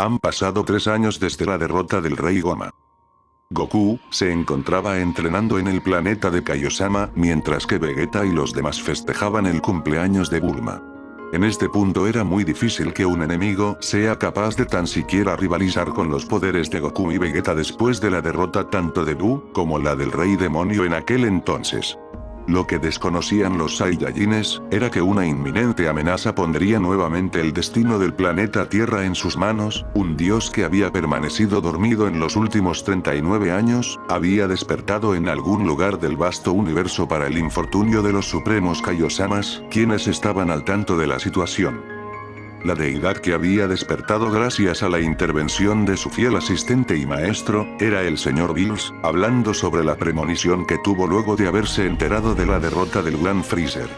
Han pasado 3 años desde la derrota del Rey Goma. Goku se encontraba entrenando en el planeta de Kaiosama, mientras que Vegeta y los demás festejaban el cumpleaños de Bulma. En este punto era muy difícil que un enemigo sea capaz de tan siquiera rivalizar con los poderes de Goku y Vegeta después de la derrota tanto de Buu como la del Rey Demonio en aquel entonces. Lo que desconocían los Saiyajines, era que una inminente amenaza pondría nuevamente el destino del planeta Tierra en sus manos. Un dios que había permanecido dormido en los últimos 39 años, había despertado en algún lugar del vasto universo para el infortunio de los supremos Kaiosamas, quienes estaban al tanto de la situación. La deidad que había despertado gracias a la intervención de su fiel asistente y maestro, era el señor Bills, hablando sobre la premonición que tuvo luego de haberse enterado de la derrota del Gran Freezer.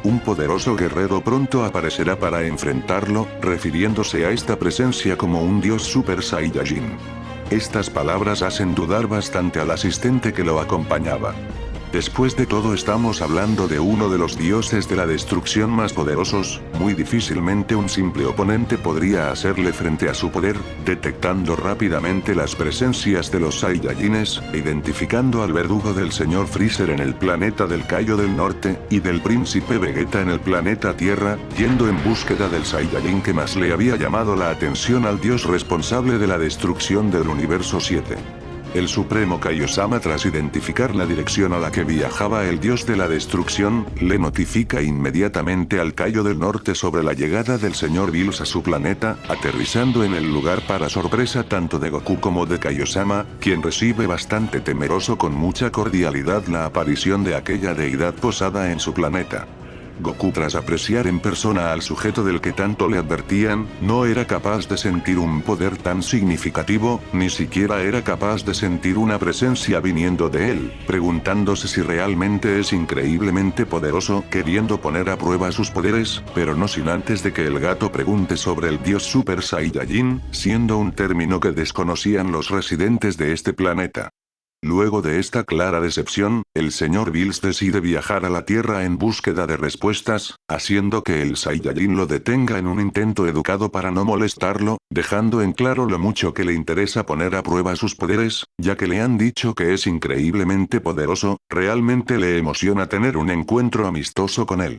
Un poderoso guerrero pronto aparecerá para enfrentarlo, refiriéndose a esta presencia como un dios Super Saiyajin. Estas palabras hacen dudar bastante al asistente que lo acompañaba. Después de todo estamos hablando de uno de los dioses de la destrucción más poderosos, muy difícilmente un simple oponente podría hacerle frente a su poder, detectando rápidamente las presencias de los Saiyajines, identificando al verdugo del señor Freezer en el planeta del Kaio del Norte, y del príncipe Vegeta en el planeta Tierra, yendo en búsqueda del Saiyajin que más le había llamado la atención al dios responsable de la destrucción del universo 7. El supremo Kaiosama, tras identificar la dirección a la que viajaba el dios de la destrucción, le notifica inmediatamente al Kaio del Norte sobre la llegada del señor Bills a su planeta, aterrizando en el lugar para sorpresa tanto de Goku como de Kaiosama, quien recibe bastante temeroso con mucha cordialidad la aparición de aquella deidad posada en su planeta. Goku, tras apreciar en persona al sujeto del que tanto le advertían, no era capaz de sentir un poder tan significativo, ni siquiera era capaz de sentir una presencia viniendo de él, preguntándose si realmente es increíblemente poderoso, queriendo poner a prueba sus poderes, pero no sin antes de que el gato pregunte sobre el dios Super Saiyajin, siendo un término que desconocían los residentes de este planeta. Luego de esta clara decepción, el señor Bills decide viajar a la Tierra en búsqueda de respuestas, haciendo que el Saiyajin lo detenga en un intento educado para no molestarlo, dejando en claro lo mucho que le interesa poner a prueba sus poderes, ya que le han dicho que es increíblemente poderoso, realmente le emociona tener un encuentro amistoso con él.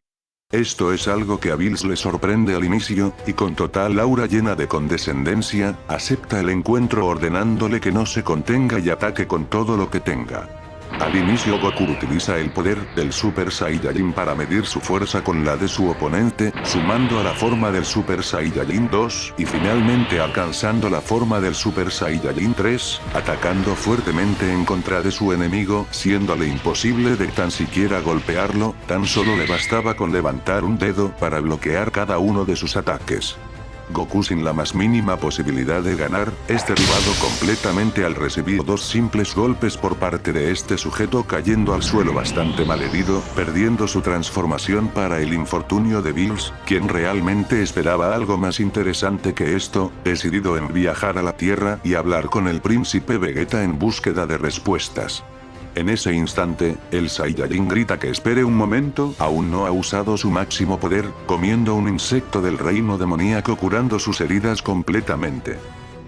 Esto es algo que a Bills le sorprende al inicio, y con total aura llena de condescendencia, acepta el encuentro ordenándole que no se contenga y ataque con todo lo que tenga. Al inicio Goku utiliza el poder del Super Saiyajin para medir su fuerza con la de su oponente, sumando a la forma del Super Saiyajin 2, y finalmente alcanzando la forma del Super Saiyajin 3, atacando fuertemente en contra de su enemigo, siéndole imposible de tan siquiera golpearlo, tan solo le bastaba con levantar un dedo para bloquear cada uno de sus ataques. Goku, sin la más mínima posibilidad de ganar, es derribado completamente al recibir 2 simples golpes por parte de este sujeto, cayendo al suelo bastante malherido, perdiendo su transformación para el infortunio de Bills, quien realmente esperaba algo más interesante que esto, decidido en viajar a la Tierra y hablar con el príncipe Vegeta en búsqueda de respuestas. En ese instante, el Saiyajin grita que espere un momento, aún no ha usado su máximo poder, comiendo un insecto del reino demoníaco, curando sus heridas completamente.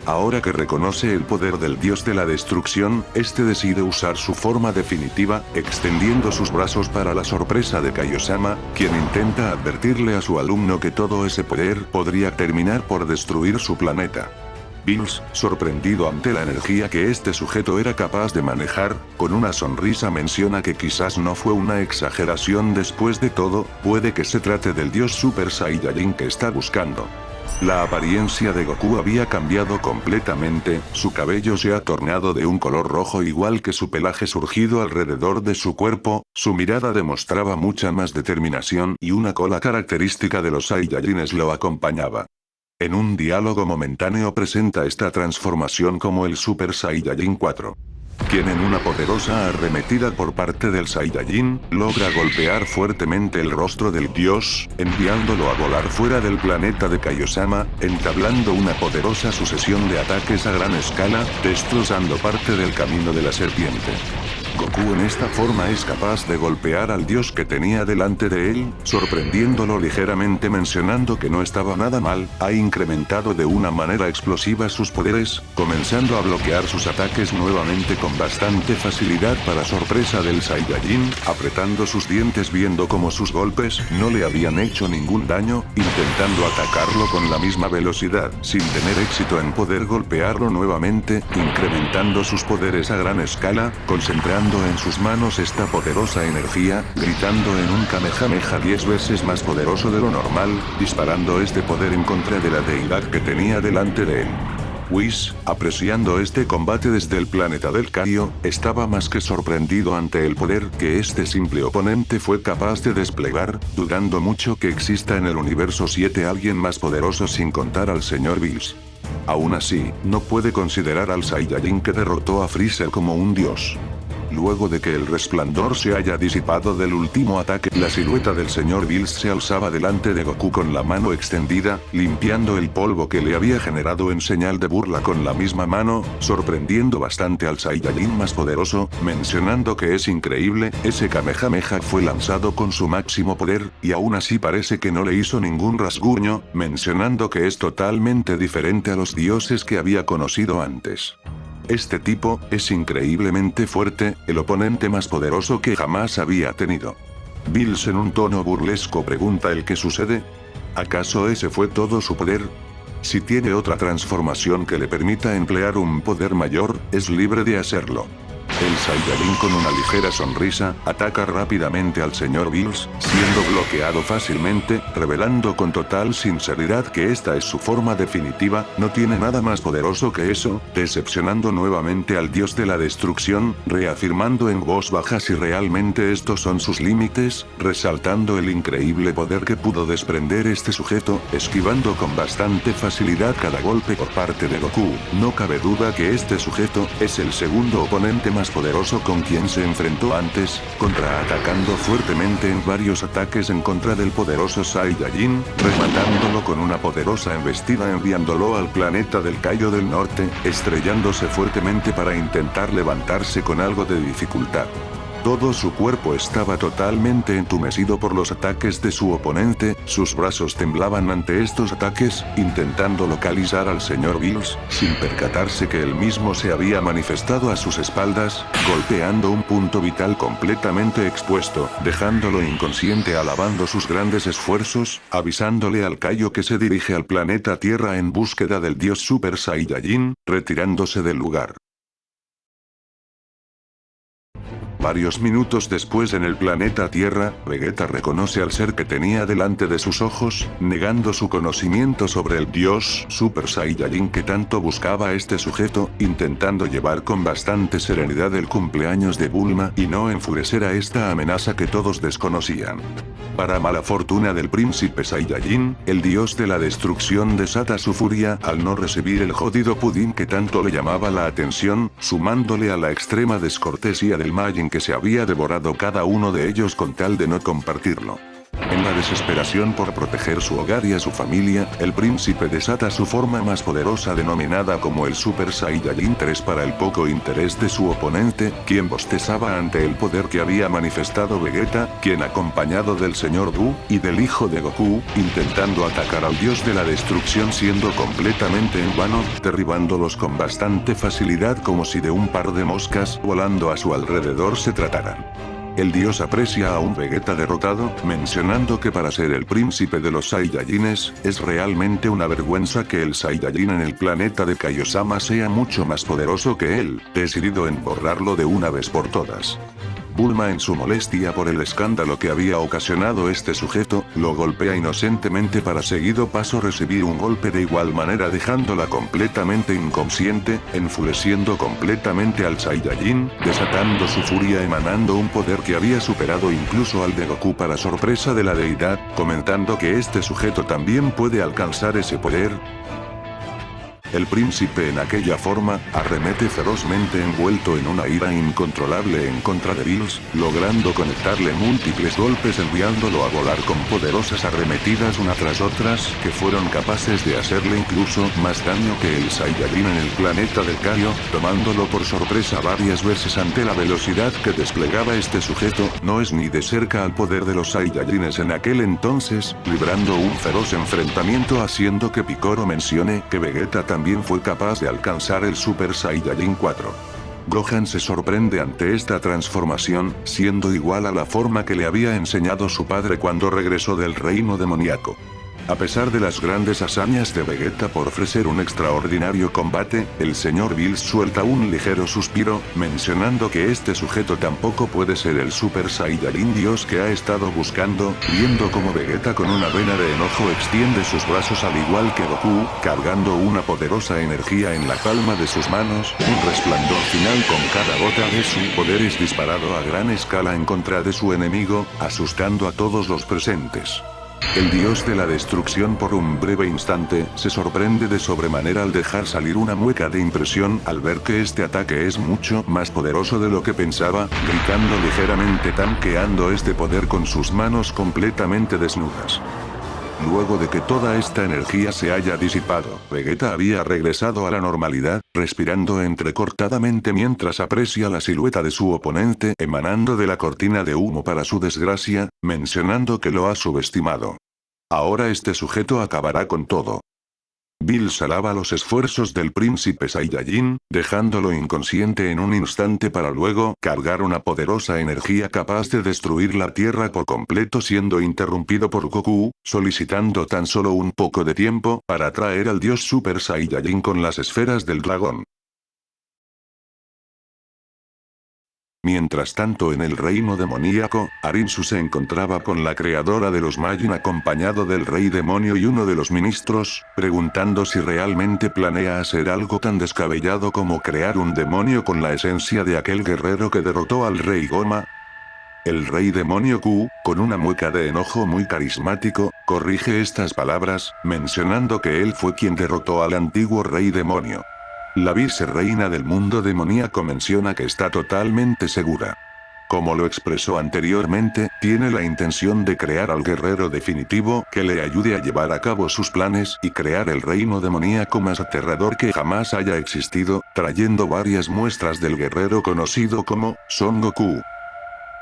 Ahora que reconoce el poder del dios de la destrucción, este decide usar su forma definitiva, extendiendo sus brazos para la sorpresa de Kaiosama, quien intenta advertirle a su alumno que todo ese poder podría terminar por destruir su planeta. Bills, sorprendido ante la energía que este sujeto era capaz de manejar, con una sonrisa menciona que quizás no fue una exageración. Después de todo, puede que se trate del dios Super Saiyajin que está buscando. La apariencia de Goku había cambiado completamente, su cabello se ha tornado de un color rojo igual que su pelaje surgido alrededor de su cuerpo, su mirada demostraba mucha más determinación y una cola característica de los Saiyajines lo acompañaba. En un diálogo momentáneo presenta esta transformación como el Super Saiyajin 4. Quien en una poderosa arremetida por parte del Saiyajin, logra golpear fuertemente el rostro del dios, enviándolo a volar fuera del planeta de Kaiosama, entablando una poderosa sucesión de ataques a gran escala, destrozando parte del camino de la serpiente. Goku en esta forma es capaz de golpear al dios que tenía delante de él, sorprendiéndolo ligeramente mencionando que no estaba nada mal, ha incrementado de una manera explosiva sus poderes, comenzando a bloquear sus ataques nuevamente con bastante facilidad para sorpresa del Saiyajin, apretando sus dientes viendo como sus golpes no le habían hecho ningún daño, intentando atacarlo con la misma velocidad, sin tener éxito en poder golpearlo nuevamente, incrementando sus poderes a gran escala, concentrando en sus manos esta poderosa energía, gritando en un Kamehameha 10 veces más poderoso de lo normal, disparando este poder en contra de la deidad que tenía delante de él. Whis, apreciando este combate desde el planeta del Kaio, estaba más que sorprendido ante el poder que este simple oponente fue capaz de desplegar, dudando mucho que exista en el universo 7 alguien más poderoso sin contar al Sr. Bills. Aún así, no puede considerar al Saiyajin que derrotó a Freezer como un dios. Luego de que el resplandor se haya disipado del último ataque, la silueta del Sr. Bills se alzaba delante de Goku con la mano extendida, limpiando el polvo que le había generado en señal de burla con la misma mano, sorprendiendo bastante al Saiyajin más poderoso, mencionando que es increíble, ese Kamehameha fue lanzado con su máximo poder, y aún así parece que no le hizo ningún rasguño, mencionando que es totalmente diferente a los dioses que había conocido antes. Este tipo, es increíblemente fuerte, el oponente más poderoso que jamás había tenido. Bills en un tono burlesco pregunta el qué sucede. ¿Acaso ese fue todo su poder? Si tiene otra transformación que le permita emplear un poder mayor, es libre de hacerlo. El Saiyajin con una ligera sonrisa, ataca rápidamente al Sr. Bills, siendo bloqueado fácilmente, revelando con total sinceridad que esta es su forma definitiva, no tiene nada más poderoso que eso, decepcionando nuevamente al dios de la destrucción, reafirmando en voz baja si realmente estos son sus límites, resaltando el increíble poder que pudo desprender este sujeto, esquivando con bastante facilidad cada golpe por parte de Goku. No cabe duda que este sujeto, es el segundo oponente más poderoso con quien se enfrentó antes, contraatacando fuertemente en varios ataques en contra del poderoso Saiyajin, rematándolo con una poderosa embestida enviándolo al planeta del Kaio del Norte, estrellándose fuertemente para intentar levantarse con algo de dificultad. Todo su cuerpo estaba totalmente entumecido por los ataques de su oponente, sus brazos temblaban ante estos ataques, intentando localizar al Sr. Bills, sin percatarse que él mismo se había manifestado a sus espaldas, golpeando un punto vital completamente expuesto, dejándolo inconsciente alabando sus grandes esfuerzos, avisándole al Kaio que se dirige al planeta Tierra en búsqueda del dios Super Saiyajin, retirándose del lugar. Varios minutos después en el planeta Tierra, Vegeta reconoce al ser que tenía delante de sus ojos, negando su conocimiento sobre el dios Super Saiyajin que tanto buscaba este sujeto, intentando llevar con bastante serenidad el cumpleaños de Bulma y no enfurecer a esta amenaza que todos desconocían. Para mala fortuna del príncipe Saiyajin, el dios de la destrucción desata su furia al no recibir el jodido pudín que tanto le llamaba la atención, sumándole a la extrema descortesía del Majin que se había devorado cada uno de ellos con tal de no compartirlo. En la desesperación por proteger su hogar y a su familia, el príncipe desata su forma más poderosa denominada como el Super Saiyajin 3 para el poco interés de su oponente, quien bostezaba ante el poder que había manifestado Vegeta, quien acompañado del Sr. Buu, y del hijo de Goku, intentando atacar al dios de la destrucción siendo completamente en vano, derribándolos con bastante facilidad como si de un par de moscas volando a su alrededor se trataran. El dios aprecia a un Vegeta derrotado, mencionando que para ser el príncipe de los Saiyajines, es realmente una vergüenza que el Saiyajin en el planeta de Kaiosama sea mucho más poderoso que él, decidido en borrarlo de una vez por todas. Bulma en su molestia por el escándalo que había ocasionado este sujeto, lo golpea inocentemente para seguido paso recibir un golpe de igual manera dejándola completamente inconsciente, enfureciendo completamente al Saiyajin, desatando su furia emanando un poder que había superado incluso al de Goku para sorpresa de la deidad, comentando que este sujeto también puede alcanzar ese poder. El príncipe en aquella forma, arremete ferozmente envuelto en una ira incontrolable en contra de Bills, logrando conectarle múltiples golpes enviándolo a volar con poderosas arremetidas una tras otras que fueron capaces de hacerle incluso más daño que el Saiyajin en el planeta del Kaio, tomándolo por sorpresa varias veces ante la velocidad que desplegaba este sujeto, no es ni de cerca al poder de los Saiyajines en aquel entonces, librando un feroz enfrentamiento haciendo que Piccolo mencione que Vegeta también fue capaz de alcanzar el Super Saiyajin 4. Gohan se sorprende ante esta transformación, siendo igual a la forma que le había enseñado su padre cuando regresó del reino demoníaco. A pesar de las grandes hazañas de Vegeta por ofrecer un extraordinario combate, el señor Bills suelta un ligero suspiro, mencionando que este sujeto tampoco puede ser el Super Saiyajin Dios que ha estado buscando, viendo como Vegeta con una vena de enojo extiende sus brazos al igual que Goku, cargando una poderosa energía en la palma de sus manos, un resplandor final con cada gota de su poder es disparado a gran escala en contra de su enemigo, asustando a todos los presentes. El dios de la destrucción por un breve instante, se sorprende de sobremanera al dejar salir una mueca de impresión al ver que este ataque es mucho más poderoso de lo que pensaba, gritando ligeramente tanqueando este poder con sus manos completamente desnudas. Luego de que toda esta energía se haya disipado, Vegeta había regresado a la normalidad, respirando entrecortadamente mientras aprecia la silueta de su oponente emanando de la cortina de humo para su desgracia, mencionando que lo ha subestimado. Ahora este sujeto acabará con todo. Bills alaba los esfuerzos del príncipe Saiyajin, dejándolo inconsciente en un instante para luego cargar una poderosa energía capaz de destruir la Tierra por completo siendo interrumpido por Goku, solicitando tan solo un poco de tiempo para traer al dios Super Saiyajin con las esferas del dragón. Mientras tanto en el reino demoníaco, Arinsu se encontraba con la creadora de los Majin acompañado del rey demonio y uno de los ministros, preguntando si realmente planea hacer algo tan descabellado como crear un demonio con la esencia de aquel guerrero que derrotó al rey Goma. El rey demonio Q, con una mueca de enojo muy carismático, corrige estas palabras, mencionando que él fue quien derrotó al antiguo rey demonio. La vicereina del mundo demoníaco menciona que está totalmente segura. Como lo expresó anteriormente, tiene la intención de crear al guerrero definitivo que le ayude a llevar a cabo sus planes y crear el reino demoníaco más aterrador que jamás haya existido, trayendo varias muestras del guerrero conocido como Son Goku.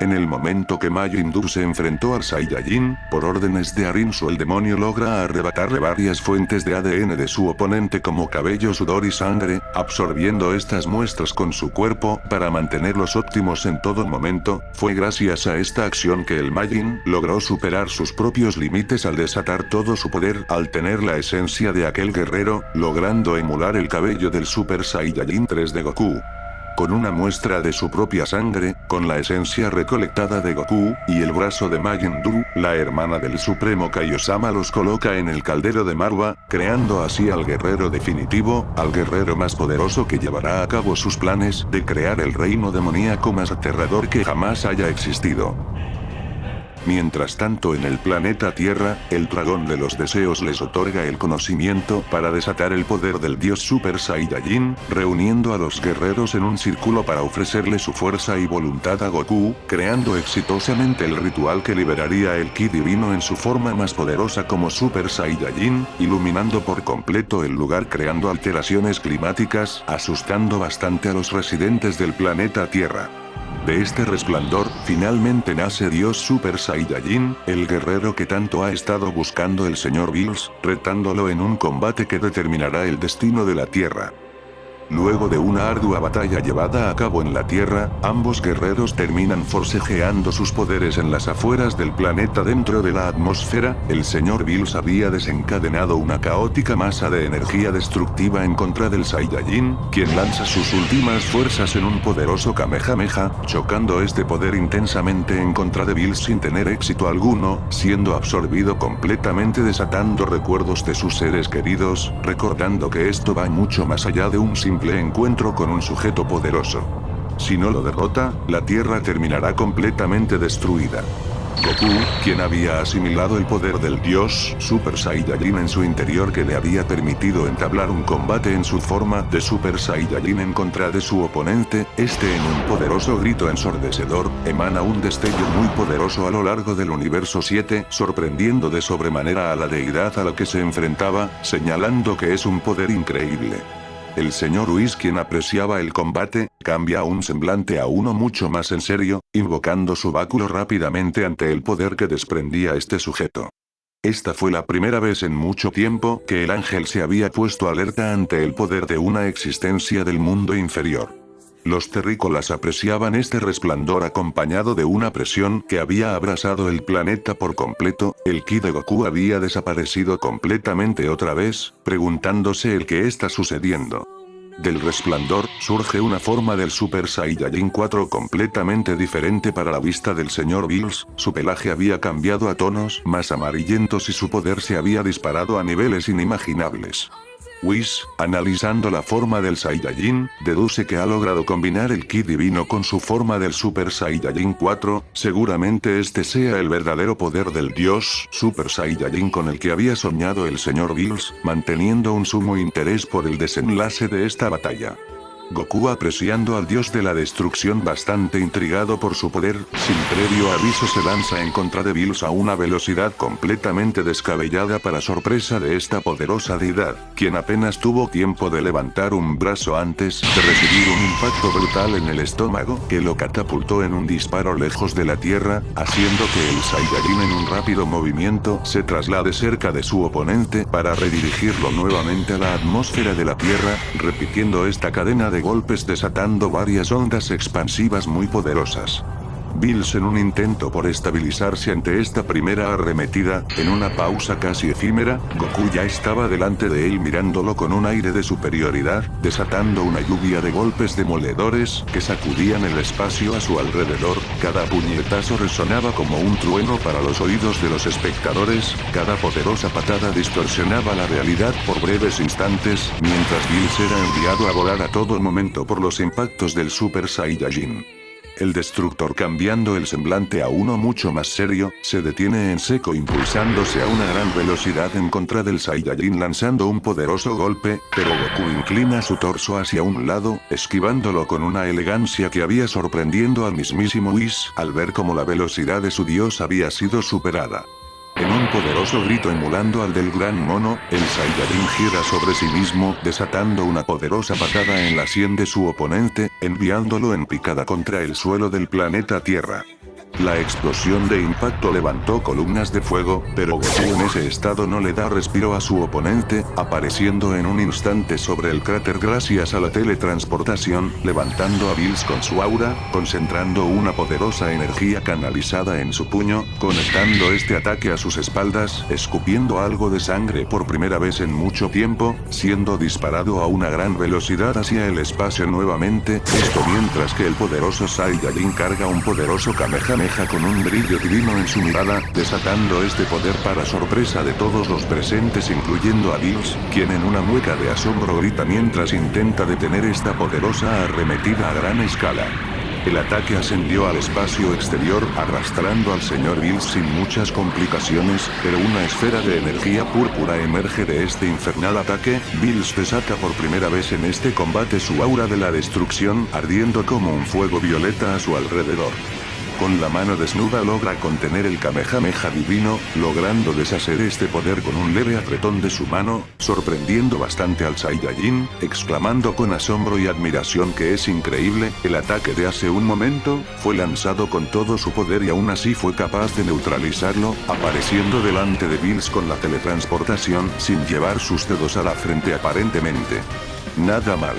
En el momento que Majin Buu se enfrentó al Saiyajin, por órdenes de Arinsu el demonio logra arrebatarle varias fuentes de ADN de su oponente como cabello, sudor y sangre, absorbiendo estas muestras con su cuerpo para mantenerlos óptimos en todo momento. Fue gracias a esta acción que el Majin logró superar sus propios límites al desatar todo su poder al tener la esencia de aquel guerrero, logrando emular el cabello del Super Saiyajin 3 de Goku. Con una muestra de su propia sangre, con la esencia recolectada de Goku, y el brazo de Majin Buu, la hermana del supremo Kaiosama los coloca en el caldero de Marva, creando así al guerrero definitivo, al guerrero más poderoso que llevará a cabo sus planes de crear el reino demoníaco más aterrador que jamás haya existido. Mientras tanto en el planeta Tierra, el dragón de los deseos les otorga el conocimiento para desatar el poder del dios Super Saiyajin, reuniendo a los guerreros en un círculo para ofrecerle su fuerza y voluntad a Goku, creando exitosamente el ritual que liberaría el ki divino en su forma más poderosa como Super Saiyajin, iluminando por completo el lugar creando alteraciones climáticas, asustando bastante a los residentes del planeta Tierra. De este resplandor, finalmente nace Dios Super Saiyajin, el guerrero que tanto ha estado buscando el señor Bills, retándolo en un combate que determinará el destino de la Tierra. Luego de una ardua batalla llevada a cabo en la Tierra, ambos guerreros terminan forcejeando sus poderes en las afueras del planeta dentro de la atmósfera. El señor Bills había desencadenado una caótica masa de energía destructiva en contra del Saiyajin, quien lanza sus últimas fuerzas en un poderoso Kamehameha, chocando este poder intensamente en contra de Bills sin tener éxito alguno, siendo absorbido completamente desatando recuerdos de sus seres queridos, recordando que esto va mucho más allá de un simple encuentro con un sujeto poderoso. Si no lo derrota, la Tierra terminará completamente destruida. Goku, quien había asimilado el poder del dios Super Saiyajin en su interior que le había permitido entablar un combate en su forma de Super Saiyajin en contra de su oponente, en un poderoso grito ensordecedor, emana un destello muy poderoso a lo largo del universo 7, sorprendiendo de sobremanera a la deidad a la que se enfrentaba, señalando que es un poder increíble. El señor Whis, quien apreciaba el combate, cambia un semblante a uno mucho más en serio, invocando su báculo rápidamente ante el poder que desprendía este sujeto. Esta fue la primera vez en mucho tiempo que el ángel se había puesto alerta ante el poder de una existencia del mundo inferior. Los terrícolas apreciaban este resplandor acompañado de una presión que había abrasado el planeta por completo. El ki de Goku había desaparecido completamente otra vez, preguntándose el qué está sucediendo. Del resplandor, surge una forma del Super Saiyajin 4 completamente diferente para la vista del señor Bills. Su pelaje había cambiado a tonos más amarillentos y su poder se había disparado a niveles inimaginables. Whis, analizando la forma del Saiyajin, deduce que ha logrado combinar el ki divino con su forma del Super Saiyajin 4, seguramente este sea el verdadero poder del dios Super Saiyajin con el que había soñado el señor Bills, manteniendo un sumo interés por el desenlace de esta batalla. Goku, apreciando al dios de la destrucción bastante intrigado por su poder, sin previo aviso se lanza en contra de Bills a una velocidad completamente descabellada para sorpresa de esta poderosa deidad, quien apenas tuvo tiempo de levantar un brazo antes de recibir un impacto brutal en el estómago que lo catapultó en un disparo lejos de la tierra, haciendo que el Saiyajin en un rápido movimiento se traslade cerca de su oponente para redirigirlo nuevamente a la atmósfera de la tierra, repitiendo esta cadena de golpes desatando varias ondas expansivas muy poderosas. Bills, en un intento por estabilizarse ante esta primera arremetida, en una pausa casi efímera, Goku ya estaba delante de él mirándolo con un aire de superioridad, desatando una lluvia de golpes demoledores que sacudían el espacio a su alrededor. Cada puñetazo resonaba como un trueno para los oídos de los espectadores, cada poderosa patada distorsionaba la realidad por breves instantes, mientras Bills era enviado a volar a todo momento por los impactos del Super Saiyajin. El destructor, cambiando el semblante a uno mucho más serio, se detiene en seco impulsándose a una gran velocidad en contra del Saiyajin lanzando un poderoso golpe, pero Goku inclina su torso hacia un lado, esquivándolo con una elegancia que había sorprendiendo al mismísimo Whis al ver cómo la velocidad de su dios había sido superada. En un poderoso grito emulando al del gran mono, el Saiyajin gira sobre sí mismo, desatando una poderosa patada en la sien de su oponente, enviándolo en picada contra el suelo del planeta Tierra. La explosión de impacto levantó columnas de fuego, pero Goku en ese estado no le da respiro a su oponente, apareciendo en un instante sobre el cráter gracias a la teletransportación, levantando a Bills con su aura, concentrando una poderosa energía canalizada en su puño, conectando este ataque a sus espaldas, escupiendo algo de sangre por primera vez en mucho tiempo, siendo disparado a una gran velocidad hacia el espacio nuevamente, esto mientras que el poderoso Saiyajin carga un poderoso Kamehameha con un brillo divino en su mirada, desatando este poder para sorpresa de todos los presentes incluyendo a Bills, quien en una mueca de asombro grita mientras intenta detener esta poderosa arremetida a gran escala. El ataque ascendió al espacio exterior arrastrando al señor Bills sin muchas complicaciones, pero una esfera de energía púrpura emerge de este infernal ataque. Bills desata por primera vez en este combate su aura de la destrucción, ardiendo como un fuego violeta a su alrededor. Con la mano desnuda logra contener el Kamehameha divino, logrando deshacer este poder con un leve apretón de su mano, sorprendiendo bastante al Saiyajin, exclamando con asombro y admiración que es increíble, el ataque de hace un momento, fue lanzado con todo su poder y aún así fue capaz de neutralizarlo, apareciendo delante de Bills con la teletransportación, sin llevar sus dedos a la frente aparentemente. Nada mal,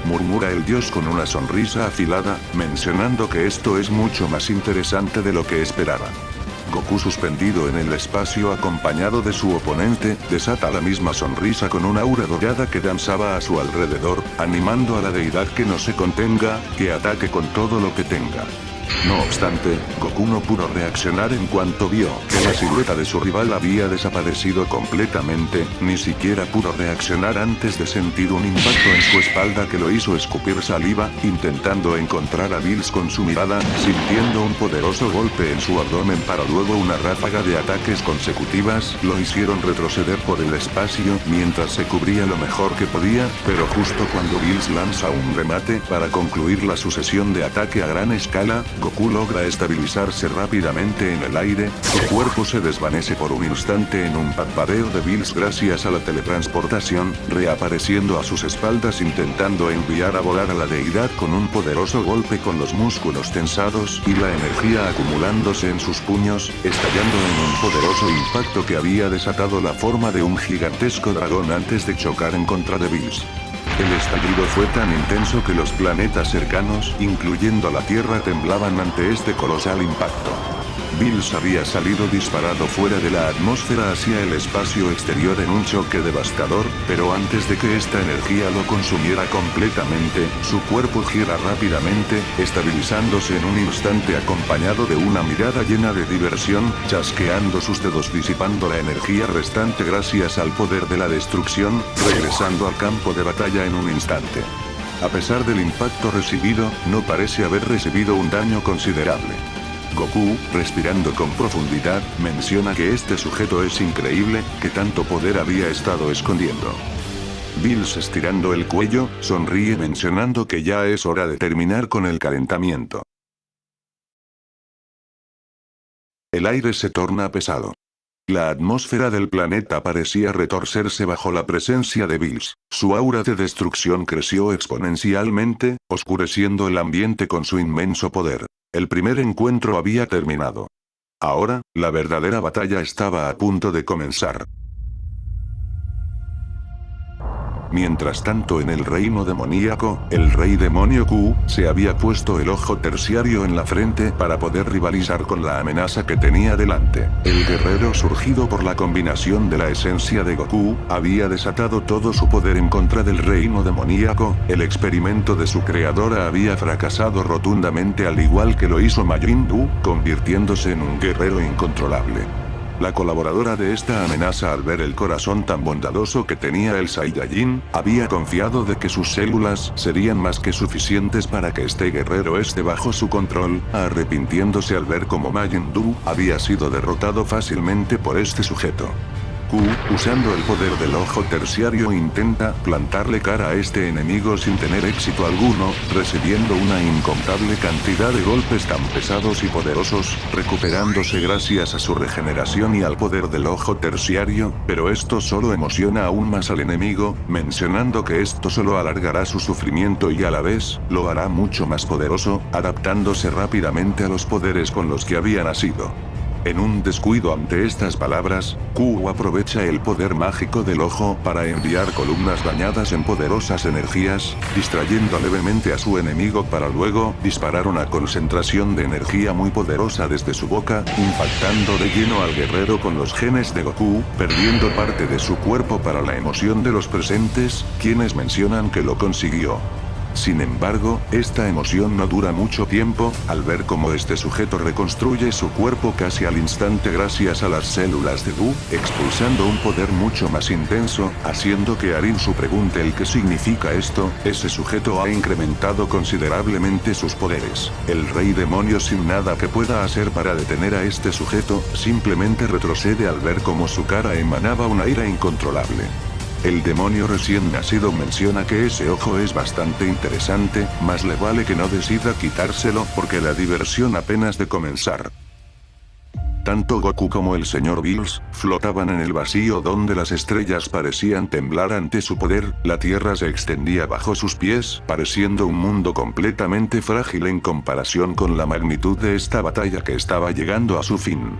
murmura el dios con una sonrisa afilada, mencionando que esto es mucho más interesante de lo que esperaba. Goku, suspendido en el espacio acompañado de su oponente, desata la misma sonrisa con una aura dorada que danzaba a su alrededor, animando a la deidad que no se contenga, que ataque con todo lo que tenga. No obstante, Goku no pudo reaccionar en cuanto vio que la silueta de su rival había desaparecido completamente, ni siquiera pudo reaccionar antes de sentir un impacto en su espalda que lo hizo escupir saliva, intentando encontrar a Bills con su mirada, sintiendo un poderoso golpe en su abdomen para luego una ráfaga de ataques consecutivas, lo hicieron retroceder por el espacio mientras se cubría lo mejor que podía, pero justo cuando Bills lanza un remate para concluir la sucesión de ataque a gran escala, Goku logra estabilizarse rápidamente en el aire, su cuerpo se desvanece por un instante en un parpadeo de Bills gracias a la teletransportación, reapareciendo a sus espaldas intentando enviar a volar a la deidad con un poderoso golpe con los músculos tensados y la energía acumulándose en sus puños, estallando en un poderoso impacto que había desatado la forma de un gigantesco dragón antes de chocar en contra de Bills. El estallido fue tan intenso que los planetas cercanos, incluyendo la Tierra, temblaban ante este colosal impacto. Bills había salido disparado fuera de la atmósfera hacia el espacio exterior en un choque devastador, pero antes de que esta energía lo consumiera completamente, su cuerpo gira rápidamente, estabilizándose en un instante acompañado de una mirada llena de diversión, chasqueando sus dedos disipando la energía restante gracias al poder de la destrucción, regresando al campo de batalla en un instante. A pesar del impacto recibido, no parece haber recibido un daño considerable. Goku, respirando con profundidad, menciona que este sujeto es increíble, que tanto poder había estado escondiendo. Bills, estirando el cuello, sonríe mencionando que ya es hora de terminar con el calentamiento. El aire se torna pesado. La atmósfera del planeta parecía retorcerse bajo la presencia de Bills. Su aura de destrucción creció exponencialmente, oscureciendo el ambiente con su inmenso poder. El primer encuentro había terminado. Ahora, la verdadera batalla estaba a punto de comenzar. Mientras tanto en el reino demoníaco, el rey demonio Q, se había puesto el ojo terciario en la frente para poder rivalizar con la amenaza que tenía delante. El guerrero surgido por la combinación de la esencia de Goku, había desatado todo su poder en contra del reino demoníaco, el experimento de su creadora había fracasado rotundamente al igual que lo hizo Majin Buu, convirtiéndose en un guerrero incontrolable. La colaboradora de esta amenaza al ver el corazón tan bondadoso que tenía el Saiyajin, había confiado de que sus células serían más que suficientes para que este guerrero esté bajo su control, arrepintiéndose al ver cómo Majin Buu había sido derrotado fácilmente por este sujeto. Q, usando el poder del ojo terciario, intenta plantarle cara a este enemigo sin tener éxito alguno, recibiendo una incontable cantidad de golpes tan pesados y poderosos, recuperándose gracias a su regeneración y al poder del ojo terciario, pero esto solo emociona aún más al enemigo, mencionando que esto solo alargará su sufrimiento y a la vez, lo hará mucho más poderoso, adaptándose rápidamente a los poderes con los que había nacido. En un descuido ante estas palabras, Q aprovecha el poder mágico del ojo para enviar columnas dañadas en poderosas energías, distrayendo levemente a su enemigo para luego disparar una concentración de energía muy poderosa desde su boca, impactando de lleno al guerrero con los genes de Goku, perdiendo parte de su cuerpo para la emoción de los presentes, quienes mencionan que lo consiguió. Sin embargo, esta emoción no dura mucho tiempo, al ver cómo este sujeto reconstruye su cuerpo casi al instante gracias a las células de Buu, expulsando un poder mucho más intenso, haciendo que Arinsu pregunte el qué significa esto. Ese sujeto ha incrementado considerablemente sus poderes. El rey demonio, sin nada que pueda hacer para detener a este sujeto, simplemente retrocede al ver cómo su cara emanaba una ira incontrolable. El demonio recién nacido menciona que ese ojo es bastante interesante, más le vale que no decida quitárselo porque la diversión apenas de comenzar. Tanto Goku como el señor Bills flotaban en el vacío donde las estrellas parecían temblar ante su poder, la tierra se extendía bajo sus pies, pareciendo un mundo completamente frágil en comparación con la magnitud de esta batalla que estaba llegando a su fin.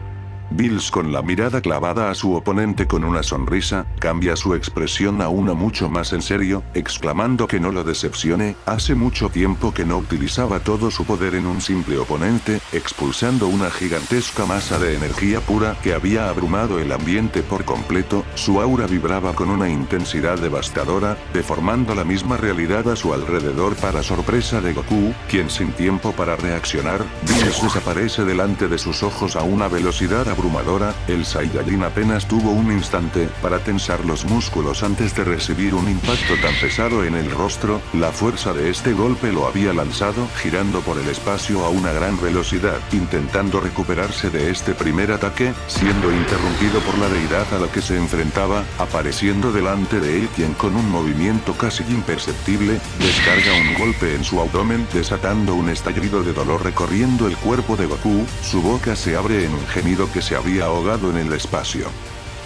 Bills, con la mirada clavada a su oponente con una sonrisa, cambia su expresión a una mucho más en serio, exclamando que no lo decepcione, hace mucho tiempo que no utilizaba todo su poder en un simple oponente, expulsando una gigantesca masa de energía pura que había abrumado el ambiente por completo. Su aura vibraba con una intensidad devastadora, deformando la misma realidad a su alrededor para sorpresa de Goku, quien sin tiempo para reaccionar, Bills desaparece delante de sus ojos a una velocidad abrumadora. El Saiyajin apenas tuvo un instante para tensar los músculos antes de recibir un impacto tan pesado en el rostro. La fuerza de este golpe lo había lanzado girando por el espacio a una gran velocidad, intentando recuperarse de este primer ataque, siendo interrumpido por la deidad a la que se enfrentaba, apareciendo delante de él, quien con un movimiento casi imperceptible, descarga un golpe en su abdomen, desatando un estallido de dolor recorriendo el cuerpo de Goku. Su boca se abre en un gemido que se había ahogado en el espacio.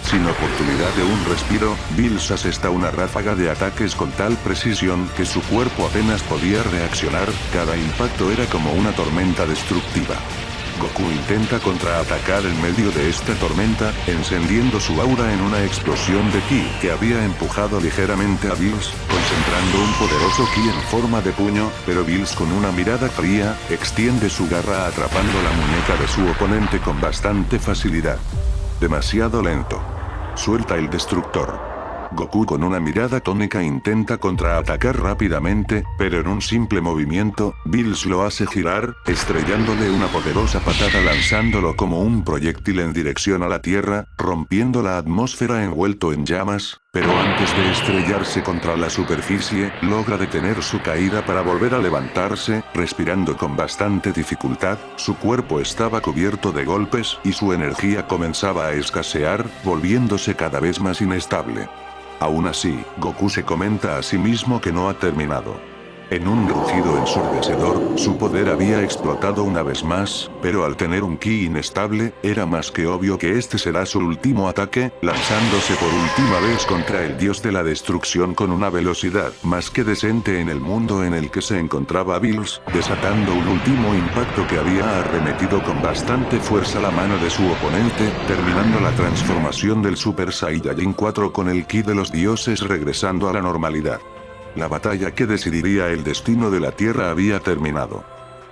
Sin oportunidad de un respiro, Bills asesta una ráfaga de ataques con tal precisión que su cuerpo apenas podía reaccionar. Cada impacto era como una tormenta destructiva. Goku intenta contraatacar en medio de esta tormenta, encendiendo su aura en una explosión de ki que había empujado ligeramente a Bills, concentrando un poderoso ki en forma de puño, pero Bills, con una mirada fría, extiende su garra atrapando la muñeca de su oponente con bastante facilidad. Demasiado lento. Suelta el destructor. Goku, con una mirada tónica, intenta contraatacar rápidamente, pero en un simple movimiento, Bills lo hace girar, estrellándole una poderosa patada lanzándolo como un proyectil en dirección a la Tierra, rompiendo la atmósfera envuelto en llamas, pero antes de estrellarse contra la superficie, logra detener su caída para volver a levantarse, respirando con bastante dificultad. Su cuerpo estaba cubierto de golpes y su energía comenzaba a escasear, volviéndose cada vez más inestable. Aún así, Goku se comenta a sí mismo que no ha terminado. En un rugido ensordecedor, su poder había explotado una vez más, pero al tener un ki inestable, era más que obvio que este será su último ataque, lanzándose por última vez contra el dios de la destrucción con una velocidad más que decente en el mundo en el que se encontraba Bills, desatando un último impacto que había arremetido con bastante fuerza la mano de su oponente, terminando la transformación del Super Saiyajin 4 con el ki de los dioses regresando a la normalidad. La batalla que decidiría el destino de la Tierra había terminado.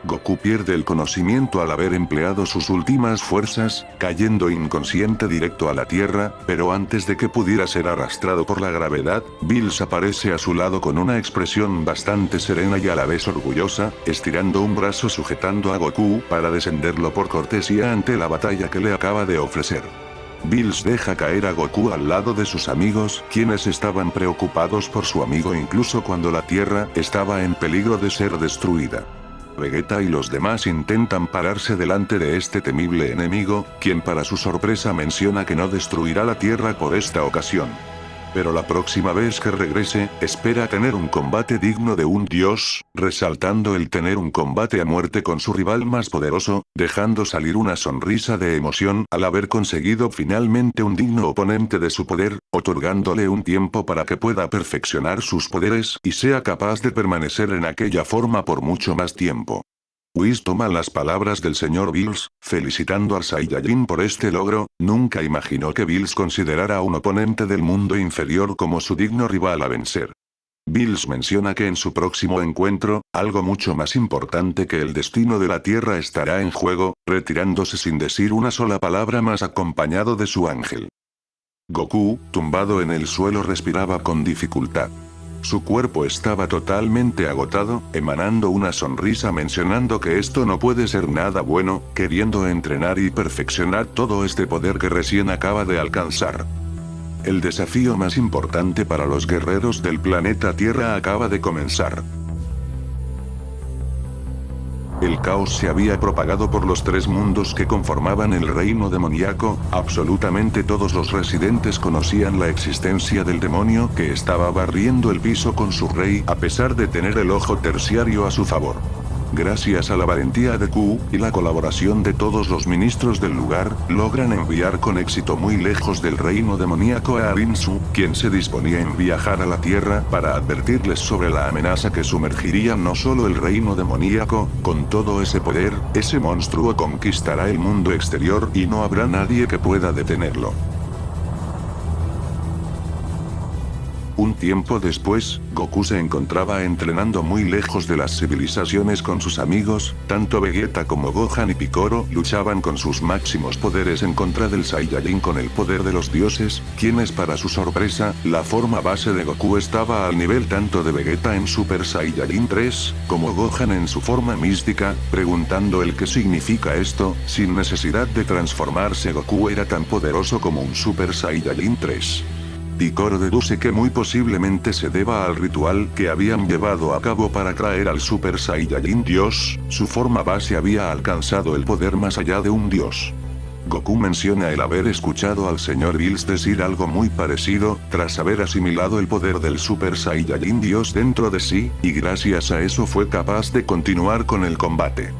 Goku pierde el conocimiento al haber empleado sus últimas fuerzas, cayendo inconsciente directo a la Tierra, pero antes de que pudiera ser arrastrado por la gravedad, Bills aparece a su lado con una expresión bastante serena y a la vez orgullosa, estirando un brazo sujetando a Goku para descenderlo por cortesía ante la batalla que le acaba de ofrecer. Bills deja caer a Goku al lado de sus amigos, quienes estaban preocupados por su amigo incluso cuando la Tierra estaba en peligro de ser destruida. Vegeta y los demás intentan pararse delante de este temible enemigo, quien para su sorpresa menciona que no destruirá la Tierra por esta ocasión. Pero la próxima vez que regrese, espera tener un combate digno de un dios, resaltando el tener un combate a muerte con su rival más poderoso, dejando salir una sonrisa de emoción al haber conseguido finalmente un digno oponente de su poder, otorgándole un tiempo para que pueda perfeccionar sus poderes y sea capaz de permanecer en aquella forma por mucho más tiempo. Whis toma las palabras del señor Bills, felicitando al Saiyajin por este logro. Nunca imaginó que Bills considerara a un oponente del mundo inferior como su digno rival a vencer. Bills menciona que en su próximo encuentro, algo mucho más importante que el destino de la Tierra estará en juego, retirándose sin decir una sola palabra más acompañado de su ángel. Goku, tumbado en el suelo, respiraba con dificultad. Su cuerpo estaba totalmente agotado, emanando una sonrisa mencionando que esto no puede ser nada bueno, queriendo entrenar y perfeccionar todo este poder que recién acaba de alcanzar. El desafío más importante para los guerreros del planeta Tierra acaba de comenzar. El caos se había propagado por los tres mundos que conformaban el reino demoníaco. Absolutamente todos los residentes conocían la existencia del demonio que estaba barriendo el piso con su rey, a pesar de tener el ojo terciario a su favor. Gracias a la valentía de Q, y la colaboración de todos los ministros del lugar, logran enviar con éxito muy lejos del reino demoníaco a Arinsu, quien se disponía en viajar a la Tierra para advertirles sobre la amenaza que sumergiría no solo el reino demoníaco, con todo ese poder, ese monstruo conquistará el mundo exterior y no habrá nadie que pueda detenerlo. Un tiempo después, Goku se encontraba entrenando muy lejos de las civilizaciones con sus amigos, tanto Vegeta como Gohan y Piccolo luchaban con sus máximos poderes en contra del Saiyajin con el poder de los dioses, quienes para su sorpresa, la forma base de Goku estaba al nivel tanto de Vegeta en Super Saiyajin 3, como Gohan en su forma mística, preguntando el qué significa esto, sin necesidad de transformarse Goku era tan poderoso como un Super Saiyajin 3. Piccolo deduce que muy posiblemente se deba al ritual que habían llevado a cabo para traer al Super Saiyajin Dios, su forma base había alcanzado el poder más allá de un dios. Goku menciona el haber escuchado al señor Bills decir algo muy parecido, tras haber asimilado el poder del Super Saiyajin Dios dentro de sí, y gracias a eso fue capaz de continuar con el combate.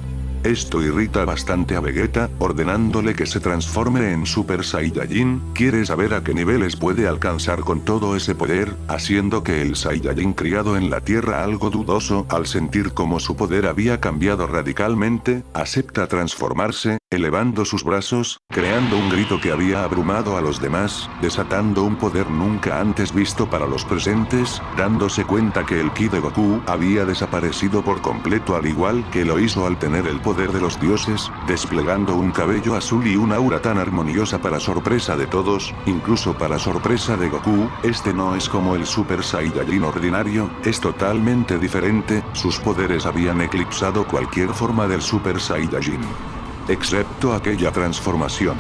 Esto irrita bastante a Vegeta, ordenándole que se transforme en Super Saiyajin, quiere saber a qué niveles puede alcanzar con todo ese poder, haciendo que el Saiyajin criado en la Tierra algo dudoso, al sentir como su poder había cambiado radicalmente, acepta transformarse, elevando sus brazos, creando un grito que había abrumado a los demás, desatando un poder nunca antes visto para los presentes, dándose cuenta que el ki de Goku había desaparecido por completo al igual que lo hizo al tener el poder de los dioses, desplegando un cabello azul y una aura tan armoniosa para sorpresa de todos, incluso para sorpresa de Goku, este no es como el Super Saiyajin ordinario, es totalmente diferente, sus poderes habían eclipsado cualquier forma del Super Saiyajin. Excepto aquella transformación.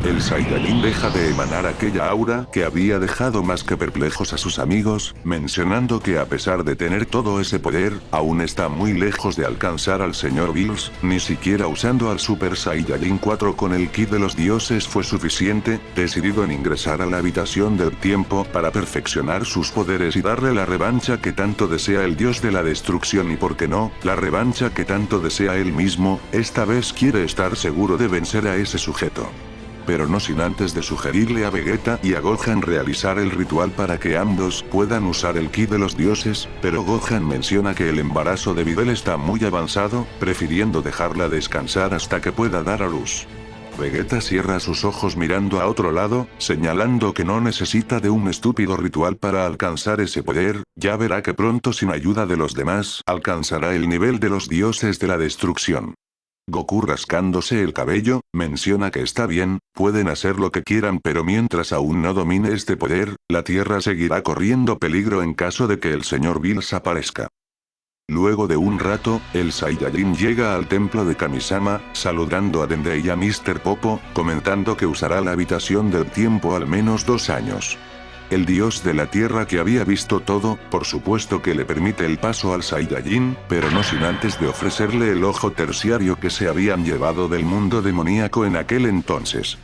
El Saiyajin deja de emanar aquella aura que había dejado más que perplejos a sus amigos, mencionando que a pesar de tener todo ese poder, aún está muy lejos de alcanzar al señor Bills, ni siquiera usando al Super Saiyajin 4 con el ki de los dioses fue suficiente, decidido en ingresar a la habitación del tiempo para perfeccionar sus poderes y darle la revancha que tanto desea el dios de la destrucción y por qué no, la revancha que tanto desea él mismo, esta vez quiere estar seguro de vencer a ese sujeto. Pero no sin antes de sugerirle a Vegeta y a Gohan realizar el ritual para que ambos puedan usar el ki de los dioses, pero Gohan menciona que el embarazo de Videl está muy avanzado, prefiriendo dejarla descansar hasta que pueda dar a luz. Vegeta cierra sus ojos mirando a otro lado, señalando que no necesita de un estúpido ritual para alcanzar ese poder, ya verá que pronto sin ayuda de los demás alcanzará el nivel de los dioses de la destrucción. Goku rascándose el cabello, menciona que está bien, pueden hacer lo que quieran pero mientras aún no domine este poder, la Tierra seguirá corriendo peligro en caso de que el señor Bills aparezca. Luego de un rato, el Saiyajin llega al templo de Kamisama, saludando a Dende y a Mr. Popo, comentando que usará la habitación del tiempo al menos 2 años. El dios de la tierra que había visto todo, por supuesto que le permite el paso al Saiyajin, pero no sin antes de ofrecerle el ojo terciario que se habían llevado del mundo demoníaco en aquel entonces.